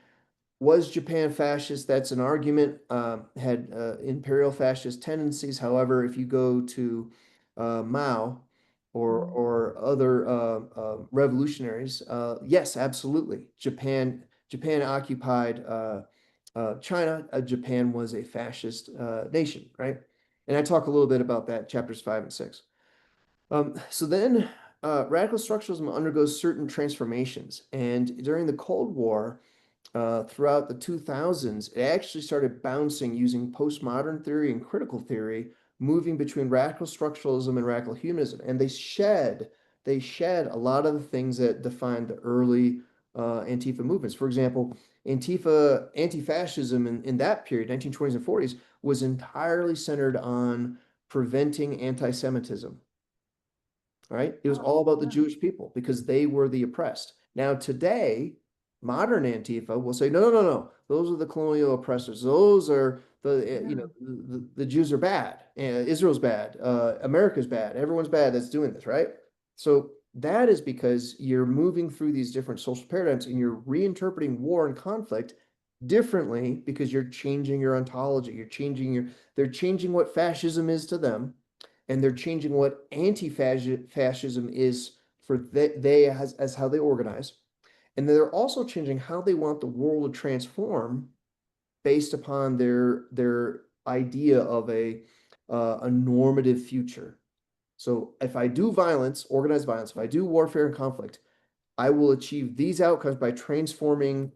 was Japan fascist? That's an argument. Had imperial fascist tendencies. However, if you go to Mao or other revolutionaries, yes, absolutely. Japan occupied China. Japan was a fascist nation, right? And I talk a little bit about that, chapters 5 and 6. So then radical structuralism undergoes certain transformations. And during the Cold War, throughout the 2000s, it actually started bouncing using postmodern theory and critical theory, moving between radical structuralism and radical humanism. And they shed a lot of the things that defined the early Antifa movements. For example, Antifa, anti-fascism in that period, 1920s and 40s, was entirely centered on preventing anti-Semitism. Right? It was Oh, all about the yeah. Jewish people because they were the oppressed. Now, today, modern Antifa will say, no, no, no, no. Those are the colonial oppressors. Those are Yeah. the Jews are bad. Israel's bad. America's bad. Everyone's bad that's doing this, right? So that is because you're moving through these different social paradigms and you're reinterpreting war and conflict differently because you're changing your ontology. They're changing what fascism is to them, and they're changing what anti-fascism is for they as how they organize. And they're also changing how they want the world to transform based upon their idea of a normative future. So if I do violence, organized violence, if I do warfare and conflict, I will achieve these outcomes by transforming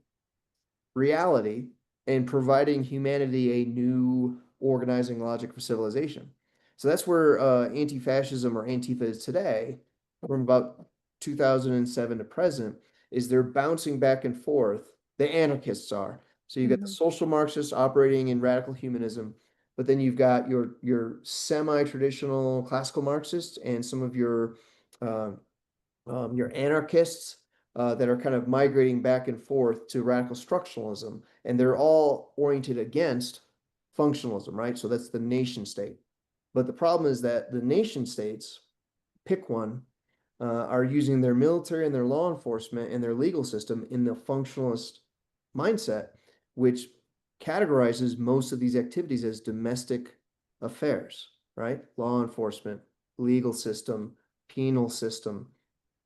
reality and providing humanity a new organizing logic for civilization. So that's where anti-fascism or Antifa is today, from about 2007 to present, is they're bouncing back and forth. The anarchists are. So you've got the Mhm. social Marxists operating in radical humanism, but then you've got your semi-traditional classical Marxists and some of uh, your anarchists that are kind of migrating back and forth to radical structuralism, and they're all oriented against functionalism, right? So that's the nation state. But the problem is that the nation states, pick one, are using their military and their law enforcement and their legal system in the functionalist mindset, which categorizes most of these activities as domestic affairs, right? Law enforcement, legal system, penal system,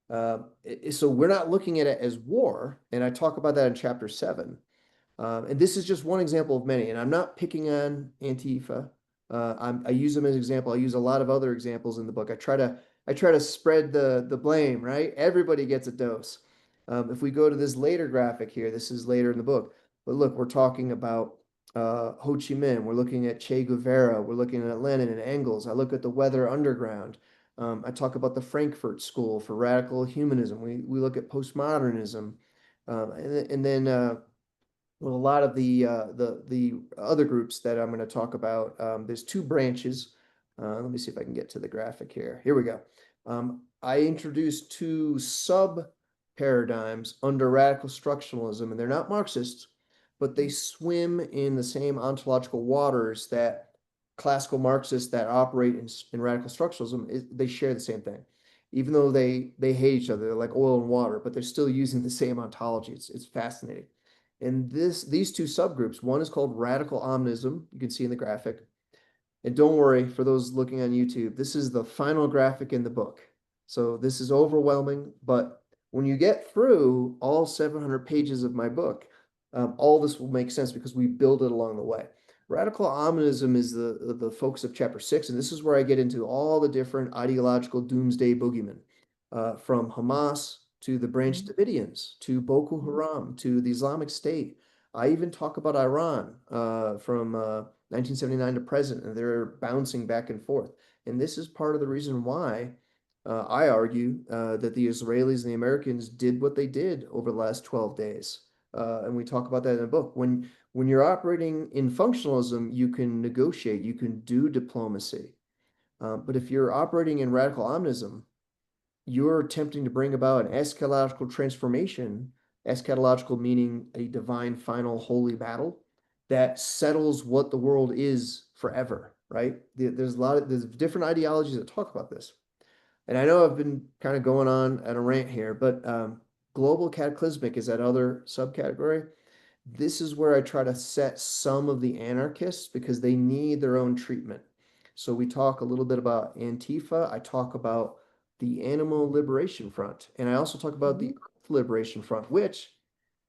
so we're not looking at it as war, and I talk about that in chapter 7. And this is just one example of many, and I'm not picking on Antifa. I use them as an example. I use a lot of other examples in the book. I try to spread the blame, right? Everybody gets a dose. If we go to this later graphic here, this is later in the book. But look, we're talking about Ho Chi Minh. We're looking at Che Guevara. We're looking at Lenin and Engels. I look at the Weather Underground. I talk about the Frankfurt School for radical humanism. We look at postmodernism, and then well, a lot of the other groups that I'm going to talk about. There's two branches. Let me see if I can get to the graphic here. Here we go. I introduced two sub paradigms under radical structuralism, and they're not Marxists, but they swim in the same ontological waters that classical Marxists that operate in radical structuralism. They share the same thing, even though they hate each other. They're like oil and water, but they're still using the same ontology. It's fascinating. And these two subgroups, one is called radical omnism, you can see in the graphic. And don't worry, for those looking on YouTube, this is the final graphic in the book. So this is overwhelming, but when you get through all 700 pages of my book, all this will make sense because we build it along the way. Radical omnism is the focus of chapter 6, and this is where I get into all the different ideological doomsday boogeymen, from Hamas to the Branch Mhm. Davidians to Boko Mhm. Haram to the Islamic State. I even talk about Iran from 1979 to present, and they're bouncing back and forth. And this is part of the reason why I argue that the Israelis and the Americans did what they did over the last 12 days. And we talk about that in the book. When you're operating in functionalism, you can negotiate, you can do diplomacy. But if you're operating in radical omnism, you're attempting to bring about an eschatological transformation, eschatological meaning a divine final holy battle that settles what the world is forever, right? There's different ideologies that talk about this. And I know I've been kind of going on at a rant here, but global cataclysmic is that other subcategory. This is where I try to set some of the anarchists because they need their own treatment. So we talk a little bit about Antifa. I talk about the Animal Liberation Front, and I also talk about the Mhm. Earth Liberation Front, which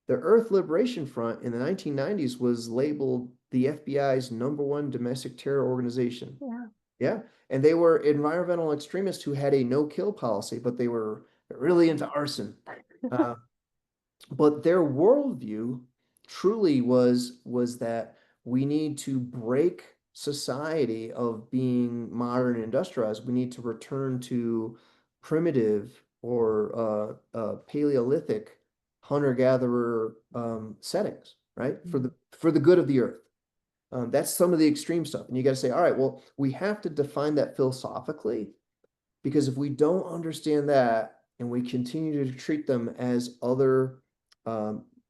the Earth Liberation Front in the 1990s was labeled the FBI's #1 domestic terror organization. Yeah. Yeah, and they were environmental extremists who had a no-kill policy, but they were really into arson. Uh, but their worldview truly was that we need to break society of being modern and industrialized. We need to return to primitive or Paleolithic hunter-gatherer settings, right? Mhm. For the good of the earth. That's some of the extreme stuff. And you got to say, all right, well, we have to define that philosophically, because if we don't understand that and we continue to treat them as other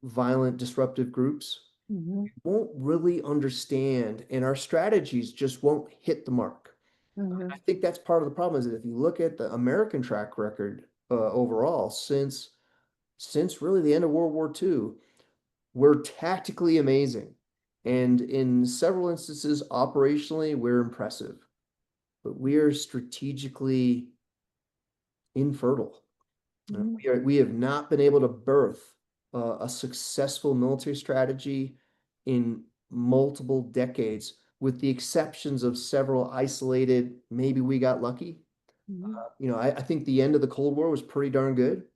violent, disruptive groups, Mhm. we won't really understand, and our strategies just won't hit the mark. I Mhm. think that's part of the problem is that if you look at the American track record overall, since really the end of World War II, we're tactically amazing. And in several instances, operationally, we're impressive, but we are strategically infertile. Mhm. We have not been able to birth a successful military strategy in multiple decades, with the exceptions of several isolated, maybe we got lucky. Mhm. I think the end of the Cold War was pretty darn good.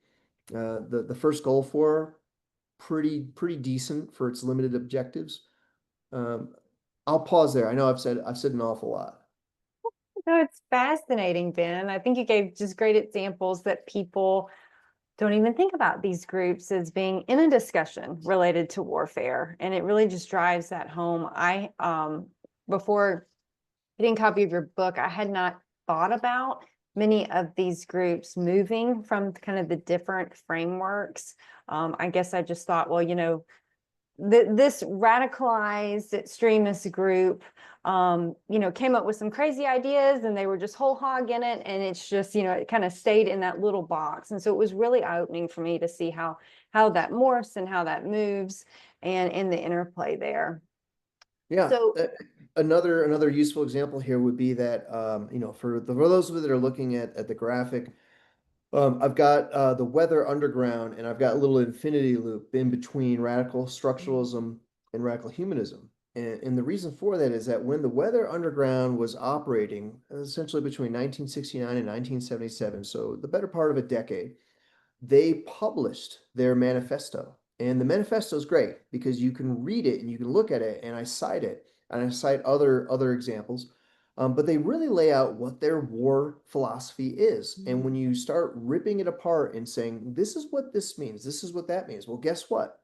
The first Gulf War, pretty decent for its limited objectives. Um, I'll pause there. I know I've said an awful lot. No, it's fascinating, Ben. I think you gave just great examples that people don't even think about these groups as being in a discussion related to warfare. And it really just drives that home. Before getting a copy of your book, I had not thought about many of these groups moving from kind of the different frameworks. I guess I just thought, well, this radicalized extremist group came up with some crazy ideas and they were just whole hog in it, and it's just it kind of stayed in that little box. And so it was really eye-opening for me to see how that morphs and how that moves and the interplay there. Yeah. So Another useful example here would be that for those of you that are looking at the graphic, I've got the Weather Underground, and I've got a little infinity loop in between radical structuralism and radical humanism. And the reason for that is that when the Weather Underground was operating, essentially between 1969 and 1977, so the better part of a decade, they published their manifesto. And the manifesto is great because you can read it and you can look at it, and I cite it, and I cite other examples. But they really lay out what their war philosophy is. And when you start ripping it apart and saying, this is what this means, this is what that means, well, guess what?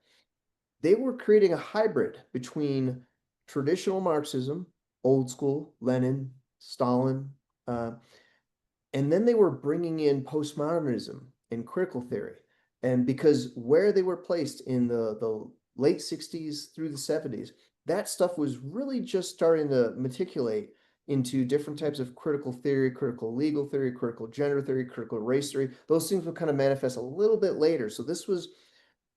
They were creating a hybrid between traditional Marxism, old school, Lenin, Stalin, uh, and then they were bringing in postmodernism and critical theory. And because where they were placed in the late 60s through the 70s, that stuff was really just starting to matriculate into different types of critical theory, critical legal theory, critical gender theory, critical race theory. Those things would kind of manifest a little bit later. So this was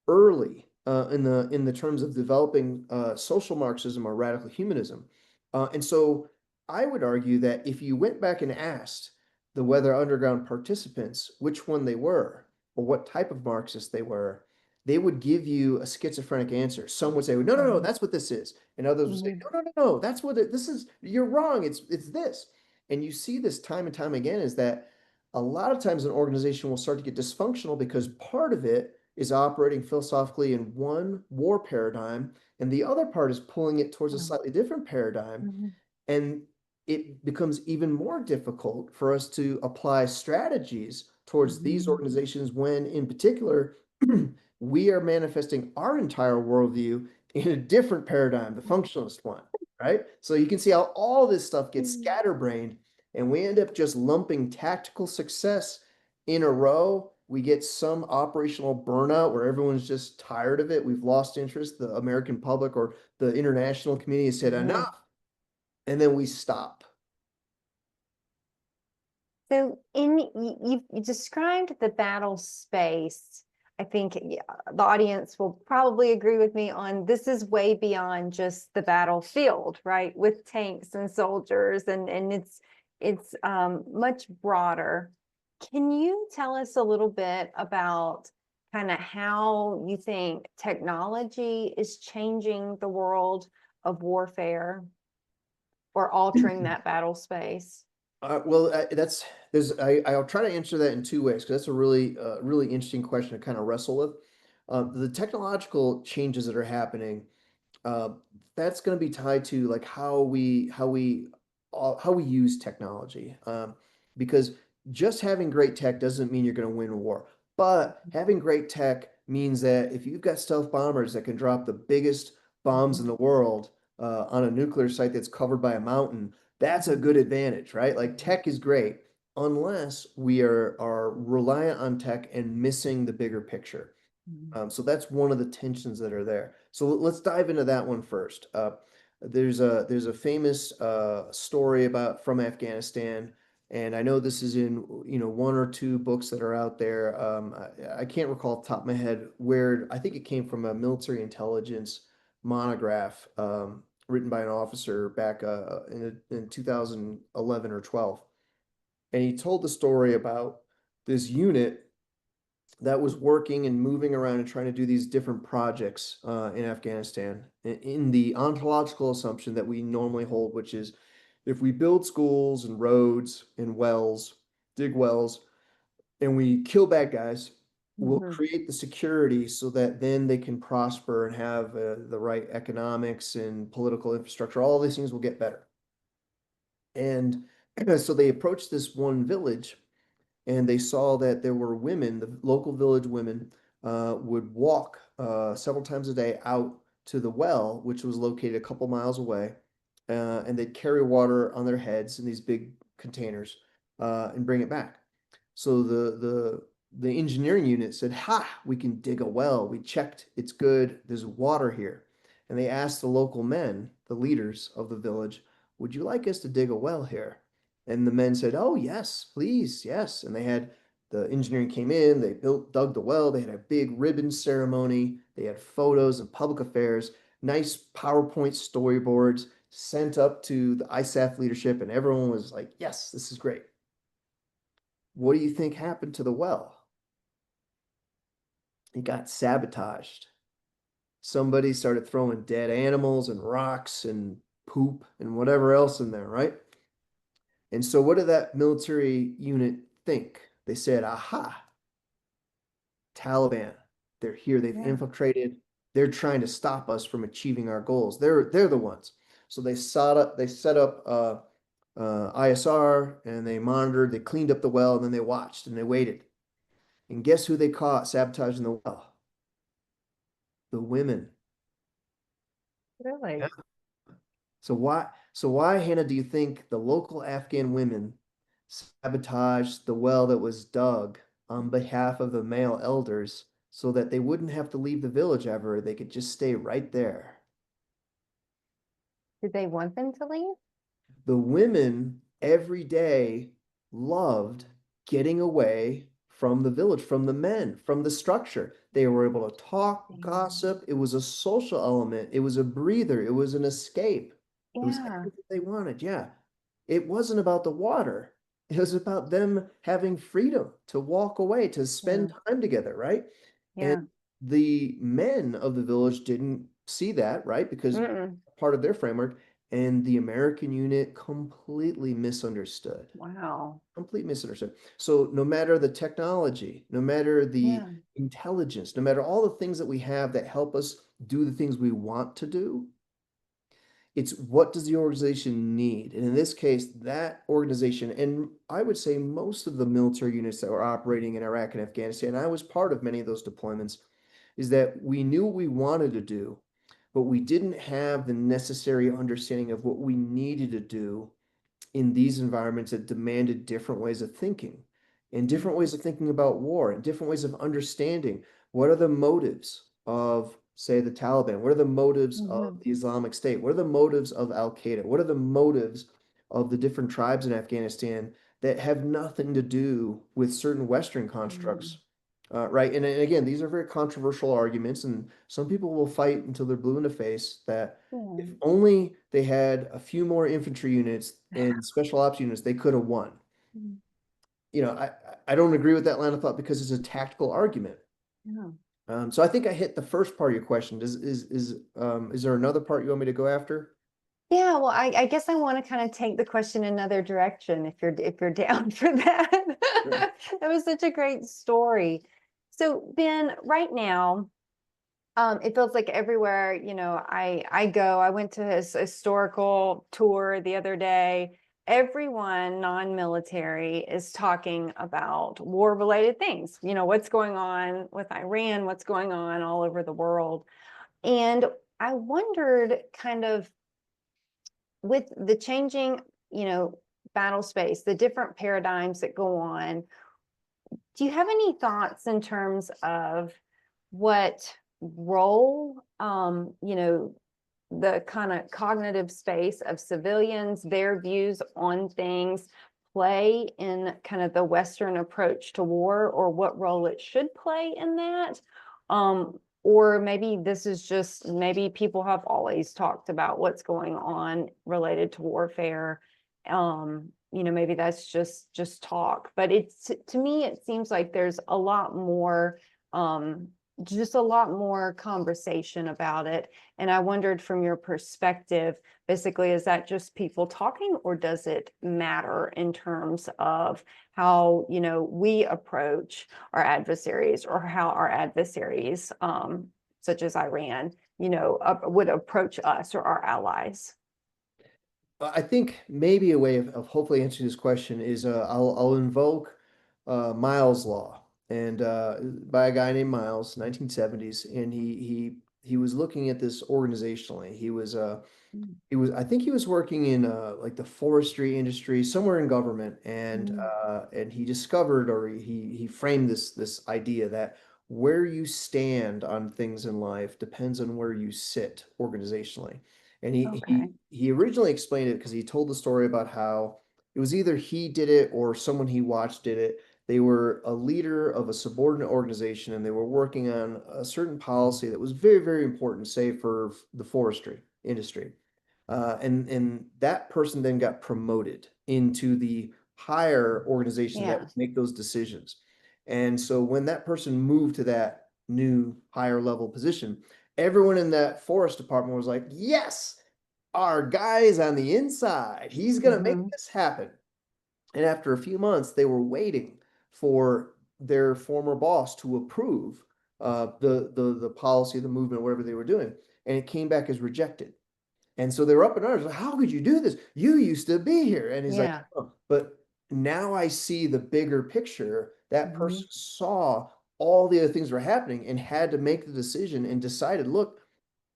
early in the terms of developing social Marxism or radical humanism. And so I would argue that if you went back and asked the Weather Underground participants which one they were or what type of Marxist they were, they would give you a schizophrenic answer. Some would say, no, no, no, Mhm. that's what this is. And others would say, Mhm. no, no, no, no, that's what this is. You're wrong. It's this. And you see this time and time again is that a lot of times an organization will start to get dysfunctional because part of it is operating philosophically in one war paradigm, and the other part is pulling it towards a slightly different paradigm. Mhm. And it becomes even more difficult for us to apply strategies towards these Mhm. organizations when, in particular, we are manifesting our entire worldview in a different paradigm, the functionalist one, right? So you can see how all this stuff gets Mhm. scatterbrained, and we end up just lumping tactical success in a row. We get some operational burnout where everyone's just tired of it. We've lost interest. The American public or the international community has said Mhm. enough, and then we stop. So you described the battle space. I think the audience will probably agree with me on this is way beyond just the battlefield, right? With tanks and soldiers, and it's much broader. Can you tell us a little bit about kind of how you think technology is changing the world of warfare or altering that battle space? Well, that's I'll try to answer that in two ways because that's a really interesting question to kind of wrestle with. The technological changes that are happening, uh, that's going to be tied to like how we use technology. Because just having great tech doesn't mean you're going to win a war, but having great tech means that if you've got stealth bombers that can drop the biggest bombs in the world on a nuclear site that's covered by a mountain, that's a good advantage, right? Like tech is great, unless we are reliant on tech and missing the bigger picture. So that's one of the tensions that are there. So let's dive into that one first. There's a famous story about from Afghanistan, and I know this is in one or two books that are out there. I can't recall off the top of my head where. I think it came from a military intelligence monograph written by an officer back in 2011 or 12, and he told the story about this unit that was working and moving around and trying to do these different projects in Afghanistan in the ontological assumption that we normally hold, which is if we build schools and roads and wells, dig wells, and we kill bad guys, we'll create the security so that then they can prosper and have the right economics and political infrastructure. All these things will get better. And so they approached this one village and they saw that there were women, the local village women, would walk several times a day out to the well, which was located a couple miles away, and they'd carry water on their heads in these big containers and bring it back. So the engineering unit said, "Ha, we can dig a well. We checked, it's good. There's water here." And they asked the local men, the leaders of the village, "Would you like us to dig a well here?" And the men said, "Oh, yes, please, yes." And the engineering came in, they dug the well, they had a big ribbon ceremony, they had photos and public affairs, nice PowerPoint storyboards sent up to the ISAF leadership, and everyone was like, "Yes, this is great." What do you think happened to the well? It got sabotaged. Somebody started throwing dead animals and rocks and poop and whatever else in there, right? And so what did that military unit think? They said, "Aha, Taliban, they're here, they've Yeah. infiltrated, they're trying to stop us from achieving our goals. They're the ones." So they set up ISR and they monitored, they cleaned up the well, and then they watched and they waited. And guess who they caught sabotaging the well? The women. Really? Yeah. So why, Hannah, do you think the local Afghan women sabotaged the well that was dug on behalf of the male elders so that they wouldn't have to leave the village ever? They could just stay right there. Did they want them to leave? The women every day loved getting away from the village, from the men, from the structure. They were able to talk, gossip. It was a social element. It was a breather. It was an escape. It was Yeah. everything they wanted. Yeah. It wasn't about the water. It was about them having freedom to walk away, to Yeah. spend time together, right? And Yeah. the men of the village didn't see that, right? Because Mm-mm. part of their framework, and the American unit completely misunderstood. Wow. Complete misunderstood. So no matter the technology, no matter the Yeah. intelligence, no matter all the things that we have that help us do the things we want to do, it's what does the organization need? And in this case, that organization, and I would say most of the military units that were operating in Iraq and Afghanistan, I was part of many of those deployments, is that we knew what we wanted to do, but we didn't have the necessary understanding of what we needed to do in these environments that demanded different ways of thinking and different ways of thinking about war and different ways of understanding what are the motives of, say, the Taliban? What are the motives of Mhm. the Islamic State? What are the motives of Al Qaeda? What are the motives of the different tribes in Afghanistan that have nothing to do with certain Western Mhm. constructs? Right. And again, these are very controversial arguments, and some people will fight until they're blue in the face that if Yeah. only they had a few more infantry units and special ops units, they could have won. Mhm. I don't agree with that line of thought because it's a tactical argument. Yeah. So I think I hit the first part of your question. Is there another part you want me to go after? Yeah, well, I guess I want to kind of take the question another direction if you're down for that. Sure. That was such a great story. So Ben, right now, it feels like everywhere, I went to a historical tour the other day. everyone non-military is talking about war-related things. What's going on with Iran, what's going on all over the world. And I wondered kind of with the changing, battle space, the different paradigms that go on, do you have any thoughts in terms of what role, the kind of cognitive space of civilians, their views on things play in kind of the Western approach to war, or what role it should play in that? Or maybe this is just, maybe people have always talked about what's going on related to warfare. Maybe that's just talk, but to me, it seems like there's a lot more, just a lot more conversation about it. And I wondered, from your perspective, basically, is that just people talking, or does it matter in terms of how, we approach our adversaries, or how our adversaries, such as Iran, would approach us or our allies? I think maybe a way of hopefully answering this question is I'll invoke Miles' Law, and by a guy named Miles, 1970s, and he was looking at this organizationally. Mm. I think he was working in like the forestry industry, somewhere in government, Mm. and he discovered, or he framed this idea that where you stand on things in life depends on where you sit organizationally. And Okay. he originally explained it because he told the story about how it was either he did it or someone he watched did it. They were a leader of a subordinate organization, and they were working on a certain policy that was very, very important, say for the forestry industry. And that person then got promoted into the higher organization that Yeah. would make those decisions. And so when that person moved to that new higher level position, everyone in that forest department was like, yes, our guy is on the inside. He's going to make Hmm. this happen. And after a few months, they were waiting for their former boss to approve the policy, the movement, whatever they were doing. And it came back as rejected. And so they were up in arms. Like, how could you do this? You used to be here. And he's like, Yeah. oh, but now I see the bigger picture. That Hmm. person saw all the other things that were happening and had to make the decision and decided, look,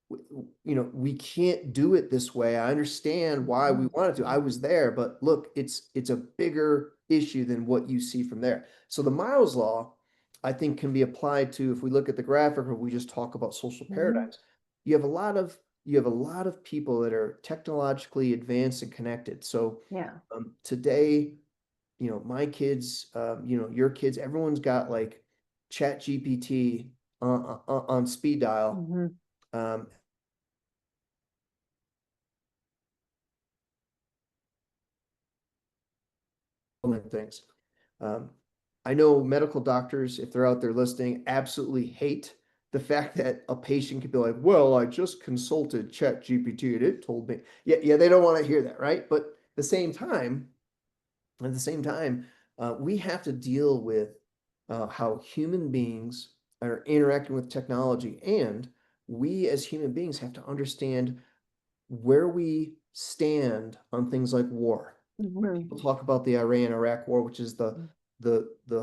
we can't do it this way. I understand why we wanted to. I was there, but look, it's a bigger issue than what you see from there. So the Miles Law, I think, can be applied to, if we look at the graphic or we just talk about social Hmm. paradigms. You have a lot of people that are technologically advanced and connected. So Yeah. today, my kids, your kids, everyone's got like Chat GPT on speed dial. Hmm. Um, things. Um, I know medical doctors, if they're out there listening, absolutely hate the fact that a patient could be like, well, I just consulted Chat GPT and it told me. Yeah, yeah, they don't want to hear that, right? But at the same time, we have to deal with how human beings are interacting with technology, and we as human beings have to understand where we stand on things like war. Hmm. People talk about the Iran-Iraq war, which is the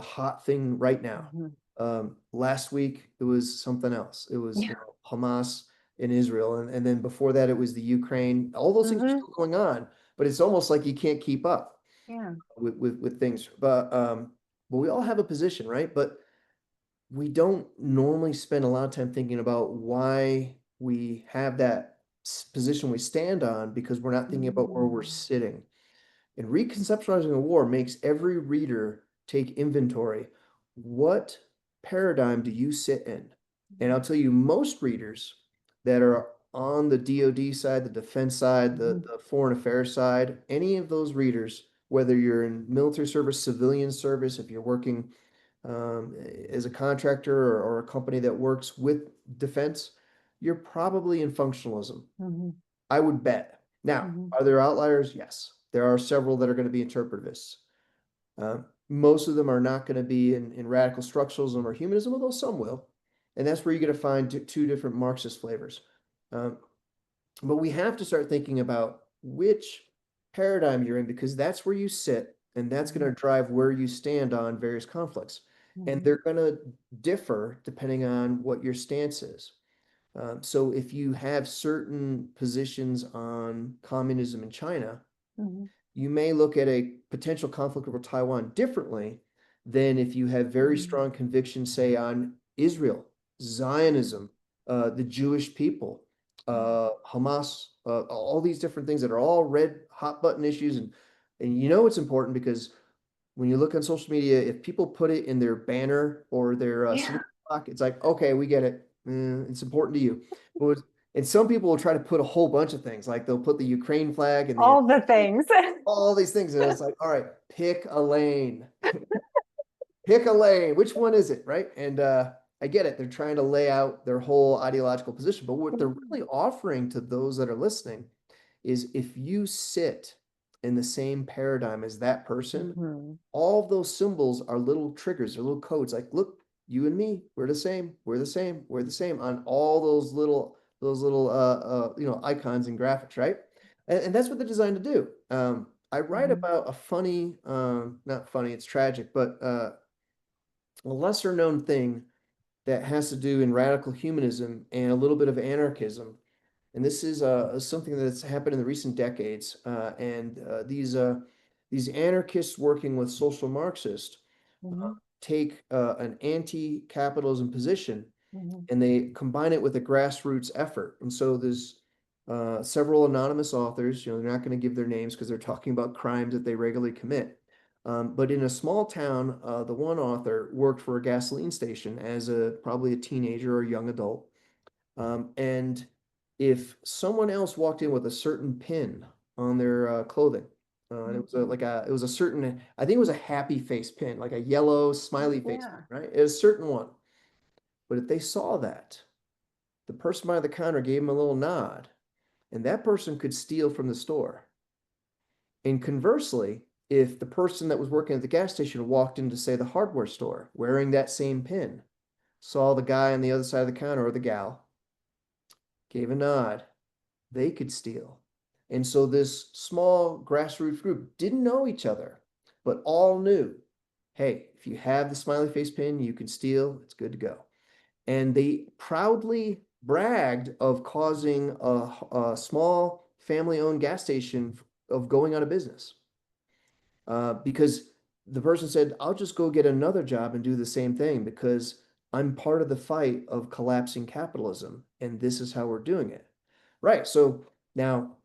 hot thing right now. Hmm. Last week it was something else. It was, Yeah. Hamas in Israel, and then before that it was the Ukraine. All those things are Hmm. still going on, but it's almost like you can't keep up Yeah. with things. But we all have a position, right? But we don't normally spend a lot of time thinking about why we have that position we stand on, because we're not thinking about where we're Hmm. sitting. And reconceptualizing a war makes every reader take inventory. What paradigm do you sit in? And I'll tell you, most readers that are on the DoD side, the defense side, Hmm. the foreign affairs side, any of those readers, whether you're in military service, civilian service, if you're working as a contractor, or a company that works with defense, you're probably in functionalism. Hmm. I would bet. Now, Hmm. are there outliers? Yes. There are several that are going to be interpretivists. Most of them are not going to be in radical structuralism or humanism, although some will. And that's where you're going to find two different Marxist flavors. Um, but we have to start thinking about which paradigm you're in, because that's where you sit and that's going to drive where you stand on various conflicts. And Mhm. they're going to differ depending on what your stance is. So if you have certain positions on communism in China, Mhm. you may look at a potential conflict over Taiwan differently than if you have very strong convictions, say, on Israel, Zionism, the Jewish people, Hamas, all these different things that are all red hot button issues. And you know it's important because when you look on social media, if people put it in their banner or their Yeah, civic block, it's like, okay, we get it. It's important to you. But and some people will try to put a whole bunch of things, like they'll put the Ukraine flag and the all the things. all these things, and it's like, all right, pick a lane. Pick a lane. Which one is it, right? And I get it. They're trying to lay out their whole ideological position, but what they're really offering to those that are listening is if you sit in the same paradigm as that person, Mhm. all of those symbols are little triggers, they're little codes. Like, look, you and me, we're the same, we're the same, we're the same on all those little icons and graphics, right? And that's what they're designed to do. I write Mhm. about a funny, not funny, it's tragic, but a lesser known thing that has to do in radical humanism and a little bit of anarchism. And this is something that's happened in the recent decades. These anarchists working with social Marxists Mhm. take an anti-capitalism position Mhm. and they combine it with a grassroots effort. And so there's several anonymous authors, they're not going to give their names because they're talking about crimes that they regularly commit. But in a small town, the one author worked for a gasoline station as probably a teenager or a young adult. And if someone else walked in with a certain pin on their clothing, and it was it was a certain, I think it was a happy face pin, like a yellow smiley face pin, Yeah. right? It was a certain one. But if they saw that, the person behind the counter gave them a little nod, and that person could steal from the store. And conversely, if the person that was working at the gas station walked into, say, the hardware store wearing that same pin, saw the guy on the other side of the counter or the gal, gave a nod, they could steal. And so this small grassroots group didn't know each other, but all knew, hey, if you have the smiley face pin, you can steal, it's good to go. And they proudly bragged of causing a small family-owned gas station of going out of business. Because the person said, I'll just go get another job and do the same thing because I'm part of the fight of collapsing capitalism, and this is how we're doing it. Right. So now,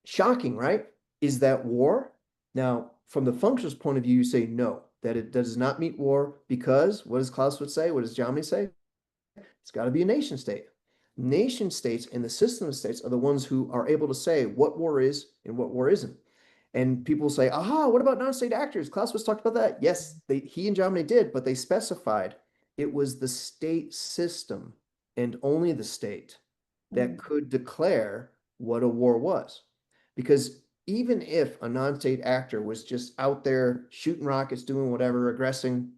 shocking, right? Is that war? Now, from the functionalist point of view, you say no, that it does not meet war because what does Clausewitz say? What does Jomini say? It's got to be a nation state. Nation states and the system of states are the ones who are able to say what war is and what war isn't. And people say, aha, what about non-state actors? Clausewitz talked about that. Yes, he and Jomini did, but they specified it was the state system and only the state that Mhm. could declare what a war was. Because even if a non-state actor was just out there shooting rockets, doing whatever, aggressing,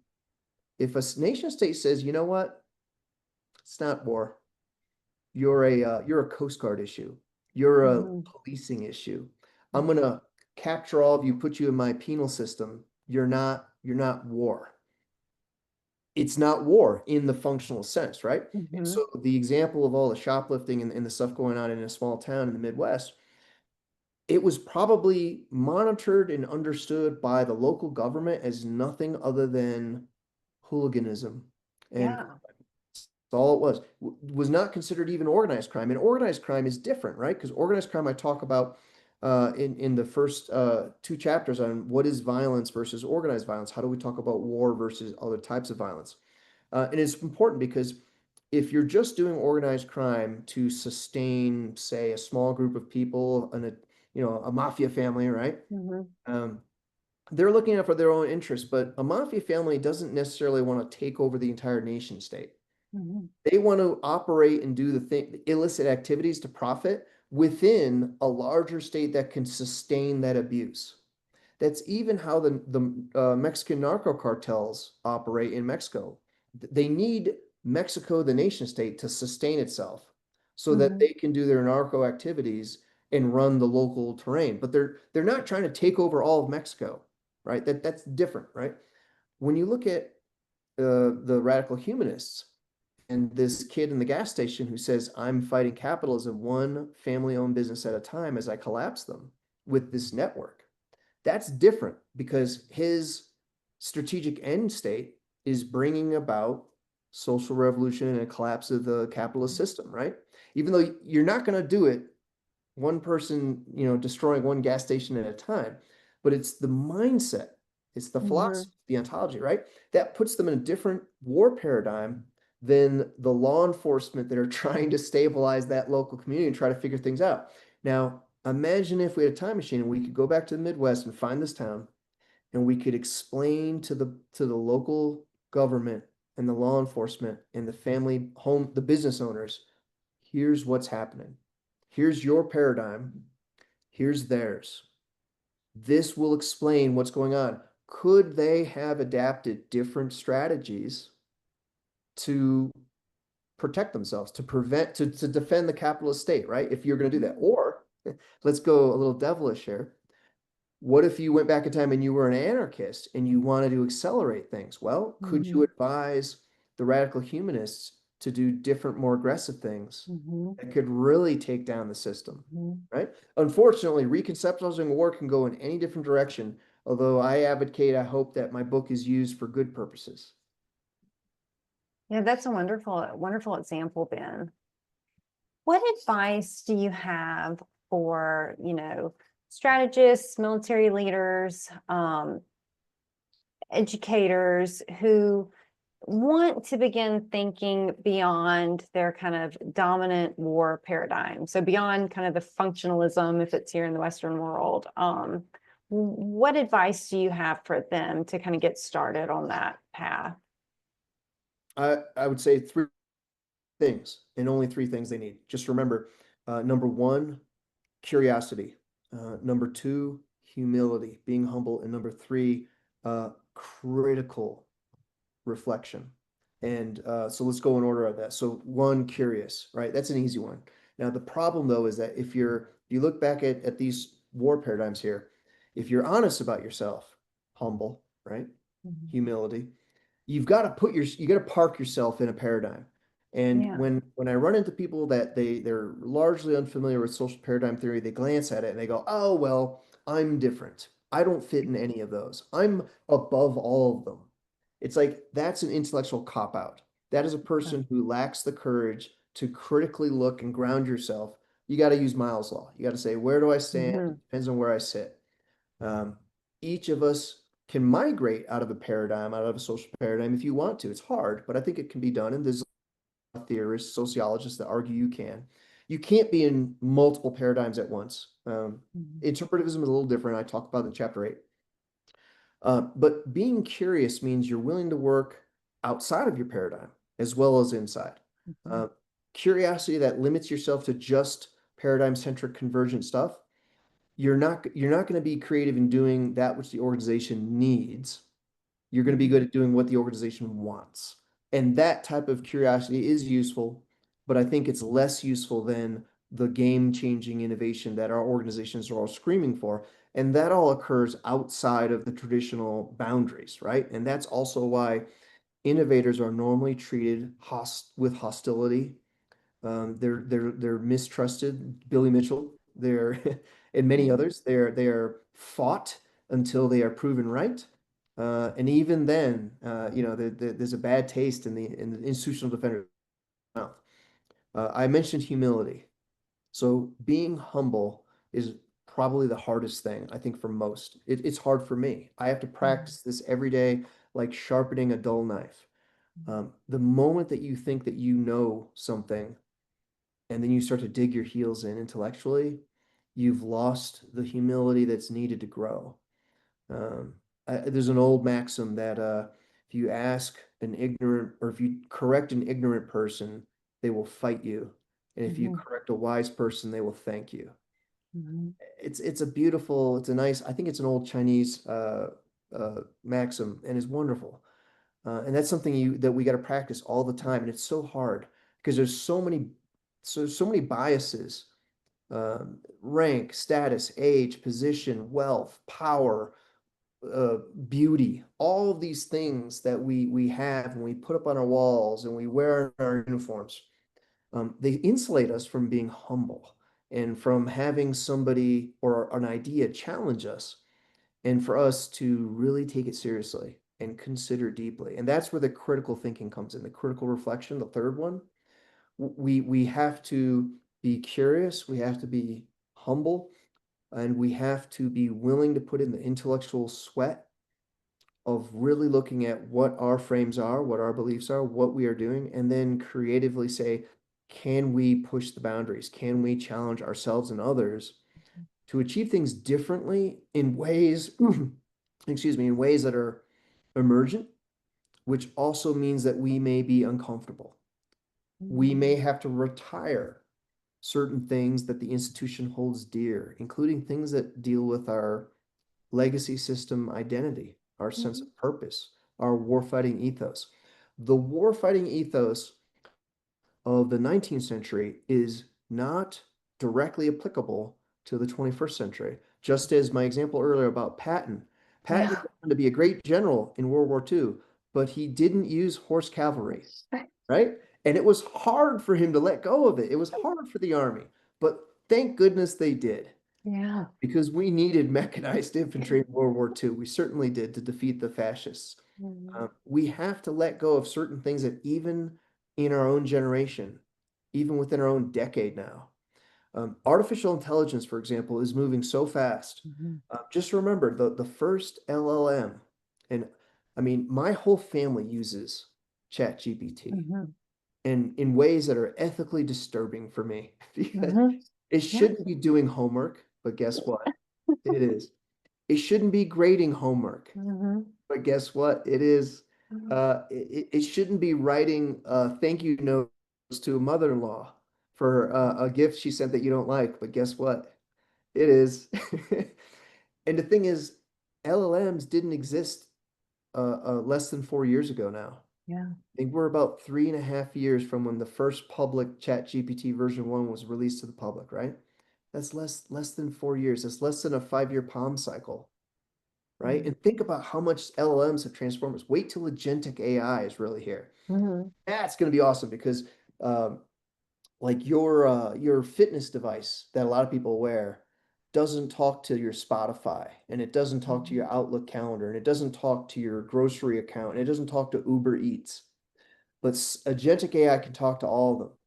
if a nation state says, you know what, it's not war, you're a Coast Guard issue. You're a Mhm. policing issue. I'm Mhm. gonna capture all of you, put you in my penal system. You're not war. It's not war in the functional sense, right? And Mhm. so the example of all the shoplifting and the stuff going on in a small town in the Midwest, it was probably monitored and understood by the local government as nothing other than hooliganism and Yeah. all it was not considered even organized crime. And organized crime is different, right? Because organized crime I talk about in the first two chapters on what is violence versus organized violence. How do we talk about war versus other types of violence? And it's important because if you're just doing organized crime to sustain, say, a small group of people and a mafia family, right? Mhm. Um, they're looking out for their own interests, but a mafia family doesn't necessarily want to take over the entire nation state. Mhm. They want to operate and do the illicit activities to profit within a larger state that can sustain that abuse. That's even how the Mexican narco cartels operate in Mexico. They need Mexico, the nation state, to sustain itself so that Mhm. they can do their narco activities and run the local terrain. But they're not trying to take over all of Mexico, right? That's different, right? When you look at the radical humanists and this kid in the gas station who says, I'm fighting capitalism one family-owned business at a time as I collapse them with this network. That's different because his strategic end state is bringing about social revolution and a collapse of the capitalist system, right? Even though you're not going to do it one person, destroying one gas station at a time, but it's the mindset, it's the Mhm. philosophy, the ontology, right? That puts them in a different war paradigm than the law enforcement that are trying to stabilize that local community and try to figure things out. Now, imagine if we had a time machine and we could go back to the Midwest and find this town and we could explain to the local government and the law enforcement and the family home, the business owners, here's what's happening. Here's your paradigm. Here's theirs. This will explain what's going on. Could they have adapted different strategies to protect themselves, to prevent, to defend the capitalist state, right? If you're going to do that. Or let's go a little devilish here. What if you went back in time and you were an anarchist and you wanted to accelerate things? Well, could you Mhm. advise the radical humanists to do different, more aggressive things Mhm. that could really take down the system, Mhm. right? Unfortunately, Reconceptualizing War can go in any different direction, although I hope that my book is used for good purposes. Yeah, that's a wonderful example, Ben. What advice do you have for, strategists, military leaders, educators who want to begin thinking beyond their kind of dominant war paradigm? So beyond kind of the functionalism, if it's here in the Western world, what advice do you have for them to kind of get started on that path? I would say three things, and only three things they need. Just remember, number one, curiosity. Number two, humility, being humble. And number three, critical reflection. And so let's go in order of that. So one, curious, right? That's an easy one. Now the problem though is that if you look back at these war paradigms here, if you're honest about yourself, humble, right? Mhm. Humility, you got to park yourself in a paradigm. And Yeah. when I run into people that they're largely unfamiliar with social paradigm theory, they glance at it and they go, "Oh, well, I'm different. I don't fit in any of those. I'm above all of them." It's like that's an intellectual cop out. That is a person who lacks the courage to critically look and ground yourself. You got to use Miles' law. You got to say, where do I stand? Mhm. It depends on where I sit. Um, each of us can migrate out of a paradigm, out of a social paradigm if you want to. It's hard, but I think it can be done. And there's theorists, sociologists that argue you can. You can't be in multiple paradigms at once. Mhm. Interpretivism is a little different. I talk about it in chapter 8. But being curious means you're willing to work outside of your paradigm as well as inside. Mhm. Uh, Curiosity that limits yourself to just paradigm-centric convergent stuff, you're not going to be creative in doing that which the organization needs. You're going to be Mhm. good at doing what the organization wants. And that type of curiosity is useful, but I think it's less useful than the game-changing innovation that our organizations are all screaming for. And that all occurs outside of the traditional boundaries, right? And that's also why innovators are normally treated with hostility. They're mistrusted. Billy Mitchell, they're and many Mhm. others. They are fought until they are proven right. And even then, there's a bad taste in the institutional defender's mouth. I mentioned humility. So being humble is probably the hardest thing, I think, for most. It's hard for me. I have to Mhm. practice this every day, like sharpening a dull knife. The moment that you think that you know something, and then you start to dig your heels in intellectually, you've lost the humility that's needed to grow. Um, there's an old maxim that if you ask an ignorant, or if you correct an ignorant person, they will fight you. And if you Mhm. correct a wise person, they will thank you. Mhm. It's a nice, I think it's an old Chinese maxim and is wonderful. And that's something that we got to practice all the time. And it's so hard because there's so many biases rank, status, age, position, wealth, power, uh, beauty, all of these things that we have and we put up on our walls and we wear in our uniforms, they insulate us from being humble and from having somebody or an idea challenge us, and for us to really take it seriously and consider deeply. And that's where the critical thinking comes in, the critical reflection, the third one. We have to be curious, we have to be humble, and we have to be willing to put in the intellectual sweat of really looking at what our frames are, what our beliefs are, what we are doing, and then creatively say, can we push the boundaries? Can we challenge ourselves and others to achieve things differently in ways, excuse me, in ways that are emergent, which also means that we may be uncomfortable. We may have to retire certain things that the institution holds dear, including things that deal with our legacy system identity, our sense of purpose, our warfighting ethos. The warfighting ethos of the 19th century is not directly applicable to the 21st century. Just as my example earlier about Patton. Patton Yeah. went on to be a great general in World War II, but he didn't use horse cavalry, right? And it was hard for him to let go of it. It was hard for the army, but thank goodness they did, Yeah. because we needed mechanized infantry in World War II. We certainly did, to defeat the fascists. Mhm. We have to let go of certain things that even in our own generation, even within our own decade now, artificial intelligence, for example, is moving so fast. Mhm. Just remember the first LLM, and I mean, my whole family uses ChatGPT, Mhm. and in ways that are ethically disturbing for me because Mhm. it Yeah. shouldn't be doing homework, but guess what? It is. It shouldn't be grading homework, Mhm. but guess what? It is. Mhm. It shouldn't be writing thank you notes to a mother-in-law for a gift she sent that you don't like, but guess what? It is. And the thing is, LLMs didn't exist less than 4 years ago now. Yeah. I think we're about 3.5 years from when the first public Chat GPT version 1 was released to the public, right? That's less than 4 years. That's less than a 5-year Palm cycle, right? Mhm. And think about how much LLMs have transformed us. Wait till agentic AI is really here. Mhm. That's going to be awesome because um, like your fitness device that a lot of people wear doesn't talk to your Spotify, and it doesn't talk to Mhm. your Outlook calendar, and it doesn't talk to your grocery account, and it doesn't talk to Uber Eats. But agentic AI can talk to all of them.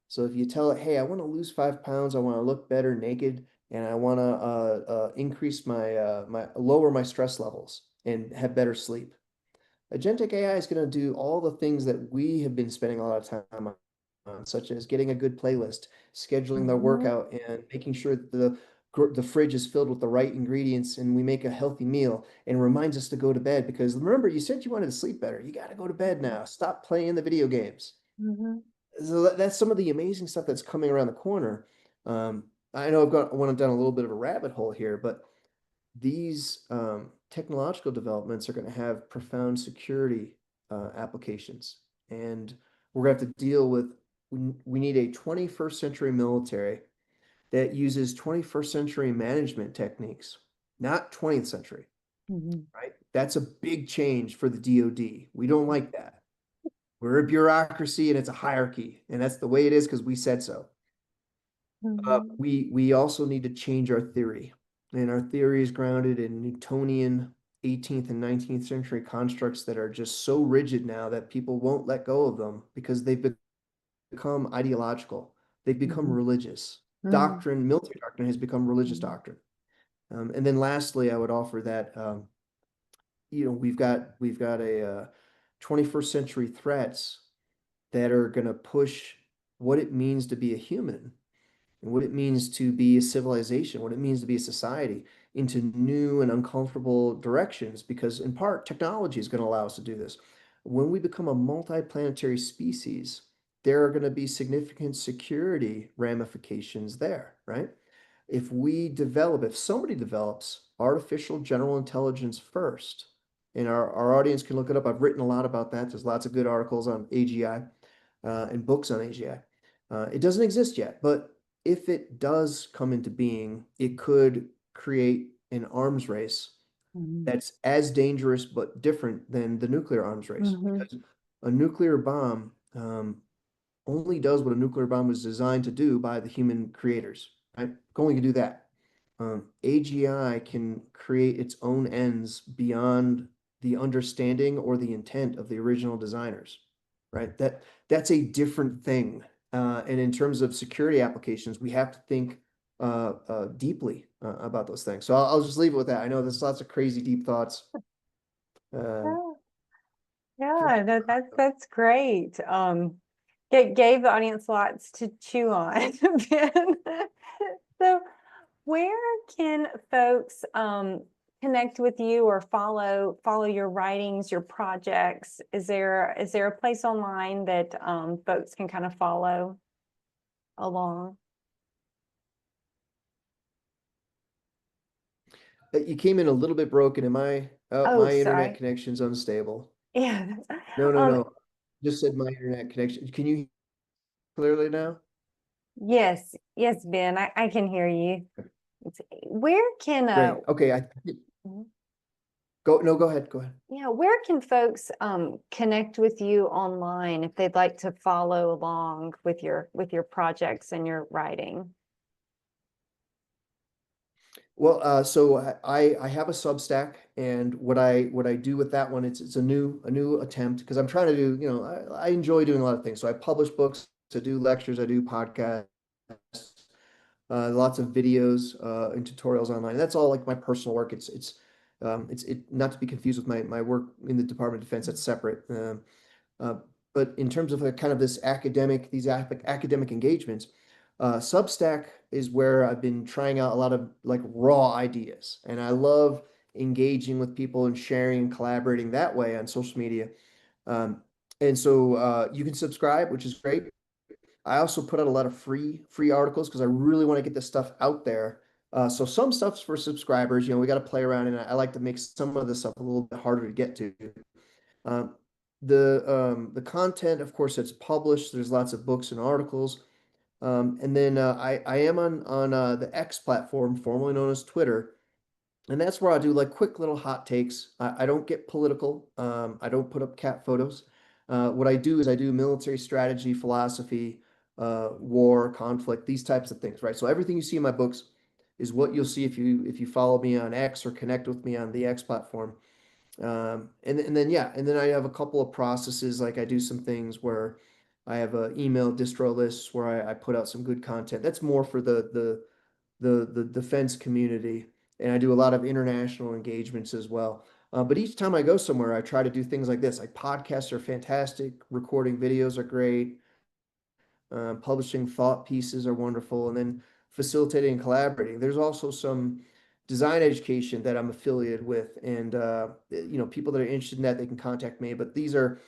So if you tell it, hey, I want to lose 5 pounds, I want to look better naked, and I want to increase my lower my stress levels and have better sleep. Agentic AI is going to do all the things that we have been spending a lot of time on, such as getting a good playlist, scheduling the Mhm. workout, and making sure that the fridge is filled with the right ingredients and we make a healthy meal, and reminds us to go to bed because remember, you said you wanted to sleep better. You got to go to bed now. Stop playing the video games. Mhm. So that's some of the amazing stuff that's coming around the corner. Um, I know I went down a little bit of a rabbit hole here, but these technological developments are going to have profound security applications, and we're going to have to deal with. We need a 21st century military that uses 21st century management techniques, not 20th century, Mhm. right? That's a big change for the DoD. We don't like that. We're a bureaucracy and it's a hierarchy, and that's the way it is because we said so. Mhm. We also need to change our theory, and our theory is grounded in Newtonian 18th and 19th century constructs that are just so rigid now that people won't let go of them because they've become ideological. They've become Mhm. religious. Mhm. Doctrine, military doctrine has become religious Mhm. doctrine. And then lastly, I would offer that we've got a 21st century threats that are going to push what it means to be a human and what it means to be a civilization, what it means to be a society into new and uncomfortable directions, because in part, technology is going to allow us to do this. When we become a multi-planetary species, there are going to be significant security ramifications there, right? If somebody develops artificial general intelligence first, and our audience can look it up. I've written a lot about that. There's lots of good articles on AGI and books on AGI. It doesn't exist yet, but if it does come into being, it could create an arms race that's as dangerous but different than the nuclear arms race. Mm-hmm. Because a nuclear bomb only does what a nuclear bomb was designed to do by the human creators, right? It only can do that. AGI can create its own ends beyond the understanding or the intent of the original designers, right? That's a different thing. And in terms of security applications, we have to think deeply about those things. So I'll just leave it with that. I know there's lots of crazy deep thoughts. Uh, Yeah, that's great. Gave the audience lots to chew on. Ben. So where can folks connect with you or follow your writings, your projects? Is there a place online that folks can kind of follow along? you came in a little bit broken. Am I? Oh, My internet sorry. connection's unstable. Yeah. No, no, Um, no. Just said my internet connection. Can you hear clearly now? yes, yes, Ben, I can hear you. Where can Great. Okay. Go. No, go ahead. Go ahead. yeah, where can folks connect with you online if they'd like to follow along with your projects and your writing? Well, so I have a Substack, and what I do with that one, it's a new attempt because I'm trying to do, I enjoy doing a lot of things. So I publish books, I do lectures, I do podcasts, lots of videos and tutorials online. That's all like my personal work. It's not to be confused with my work in the Department of Defense. That's separate. Uh, but in terms of kind of this academic engagements, Substack is where I've been trying out a lot of like raw ideas, and I love engaging with people and sharing and collaborating that way on social media. Um, and so you can subscribe, which is great. I also put out a lot of free articles because I really want to get this stuff out there. So some stuff's for subscribers. We got to play around, and I like to make some of the stuff a little bit harder to get to. Um, the content, of course, it's published. There's lots of books and articles. And then I am on the X platform, formerly known as Twitter, and that's where I do like quick little hot takes. I don't get political. I don't put up cat photos. What I do is I do military strategy, philosophy, war, conflict, these types of things, right? So everything you see in my books is what you'll see if you follow me on X or connect with me on the X platform. And then I have a couple of processes. Like I do some things where I have a email distro lists where I put out some good content. That's more for the defense community, and I do a lot of international engagements as well. But each time I go somewhere, I try to do things like this. Like podcasts are fantastic, recording videos are great, publishing thought pieces are wonderful, and then facilitating and collaborating. There's also some design education that I'm affiliated with, and people that are interested in that, they can contact me. But these are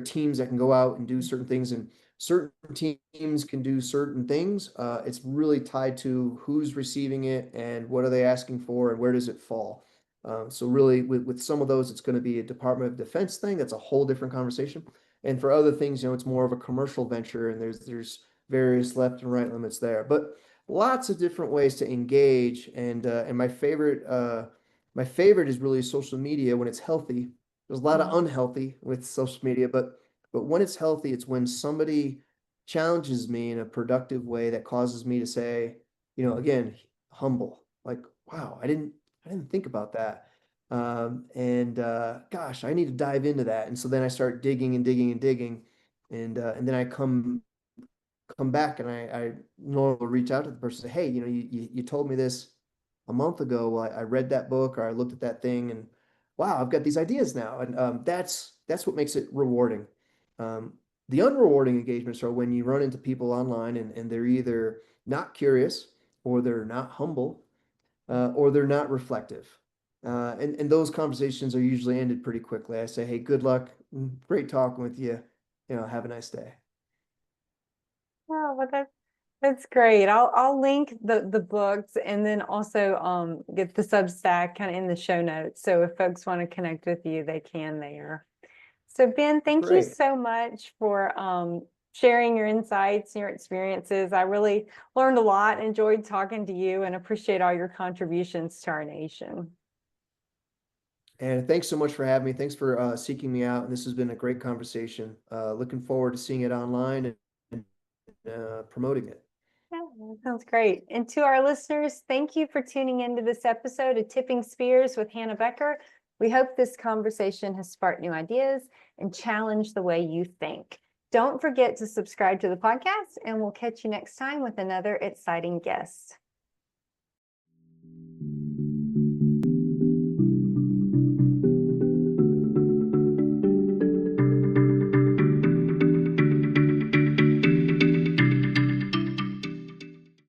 teams that can go out and do certain things, and certain teams can do certain things. It's really tied to who's receiving it and what are they asking for and where does it fall. So really, with some of those, it's going to be a Department of Defense thing. That's a whole different conversation. And for other things, it's more of a commercial venture, and there's various left and right limits there. But lots of different ways to engage, and my favorite is really social media when it's healthy. There's a lot of unhealthy with social media, but when it's healthy, it's when somebody challenges me in a productive way that causes me to say, again, humble, like, wow, I didn't think about that. And gosh, I need to dive into that. And so then I start digging and digging and digging, and then I come back and I normally reach out to the person and say, hey, you told me this a month ago. Well, I read that book or I looked at that thing, and wow, I've got these ideas now. And that's what makes it rewarding. Um, the unrewarding engagements are when you run into people online and they're either not curious or they're not humble or they're not reflective. And those conversations are usually ended pretty quickly. I say, hey, good luck. Great talking with you. Have a nice day. Oh, well, that's great. I'll link the books and then also get the Substack kind of in the show notes. So if folks want to connect with you, they can there. So Ben, thank you Great. so much for sharing your insights, your experiences. I really learned a lot, enjoyed talking to you, and appreciate all your contributions to our nation. And thanks so much for having me. Thanks for seeking me out. And this has been a great conversation. Looking forward to seeing it online and promoting it. Yeah, that sounds great. And to our listeners, thank you for tuning into this episode of Tipping Spears with Hannah Becker. We hope this conversation has sparked new ideas and challenged the way you think. Don't forget to subscribe to the podcast, and we'll catch you next time with another exciting guest.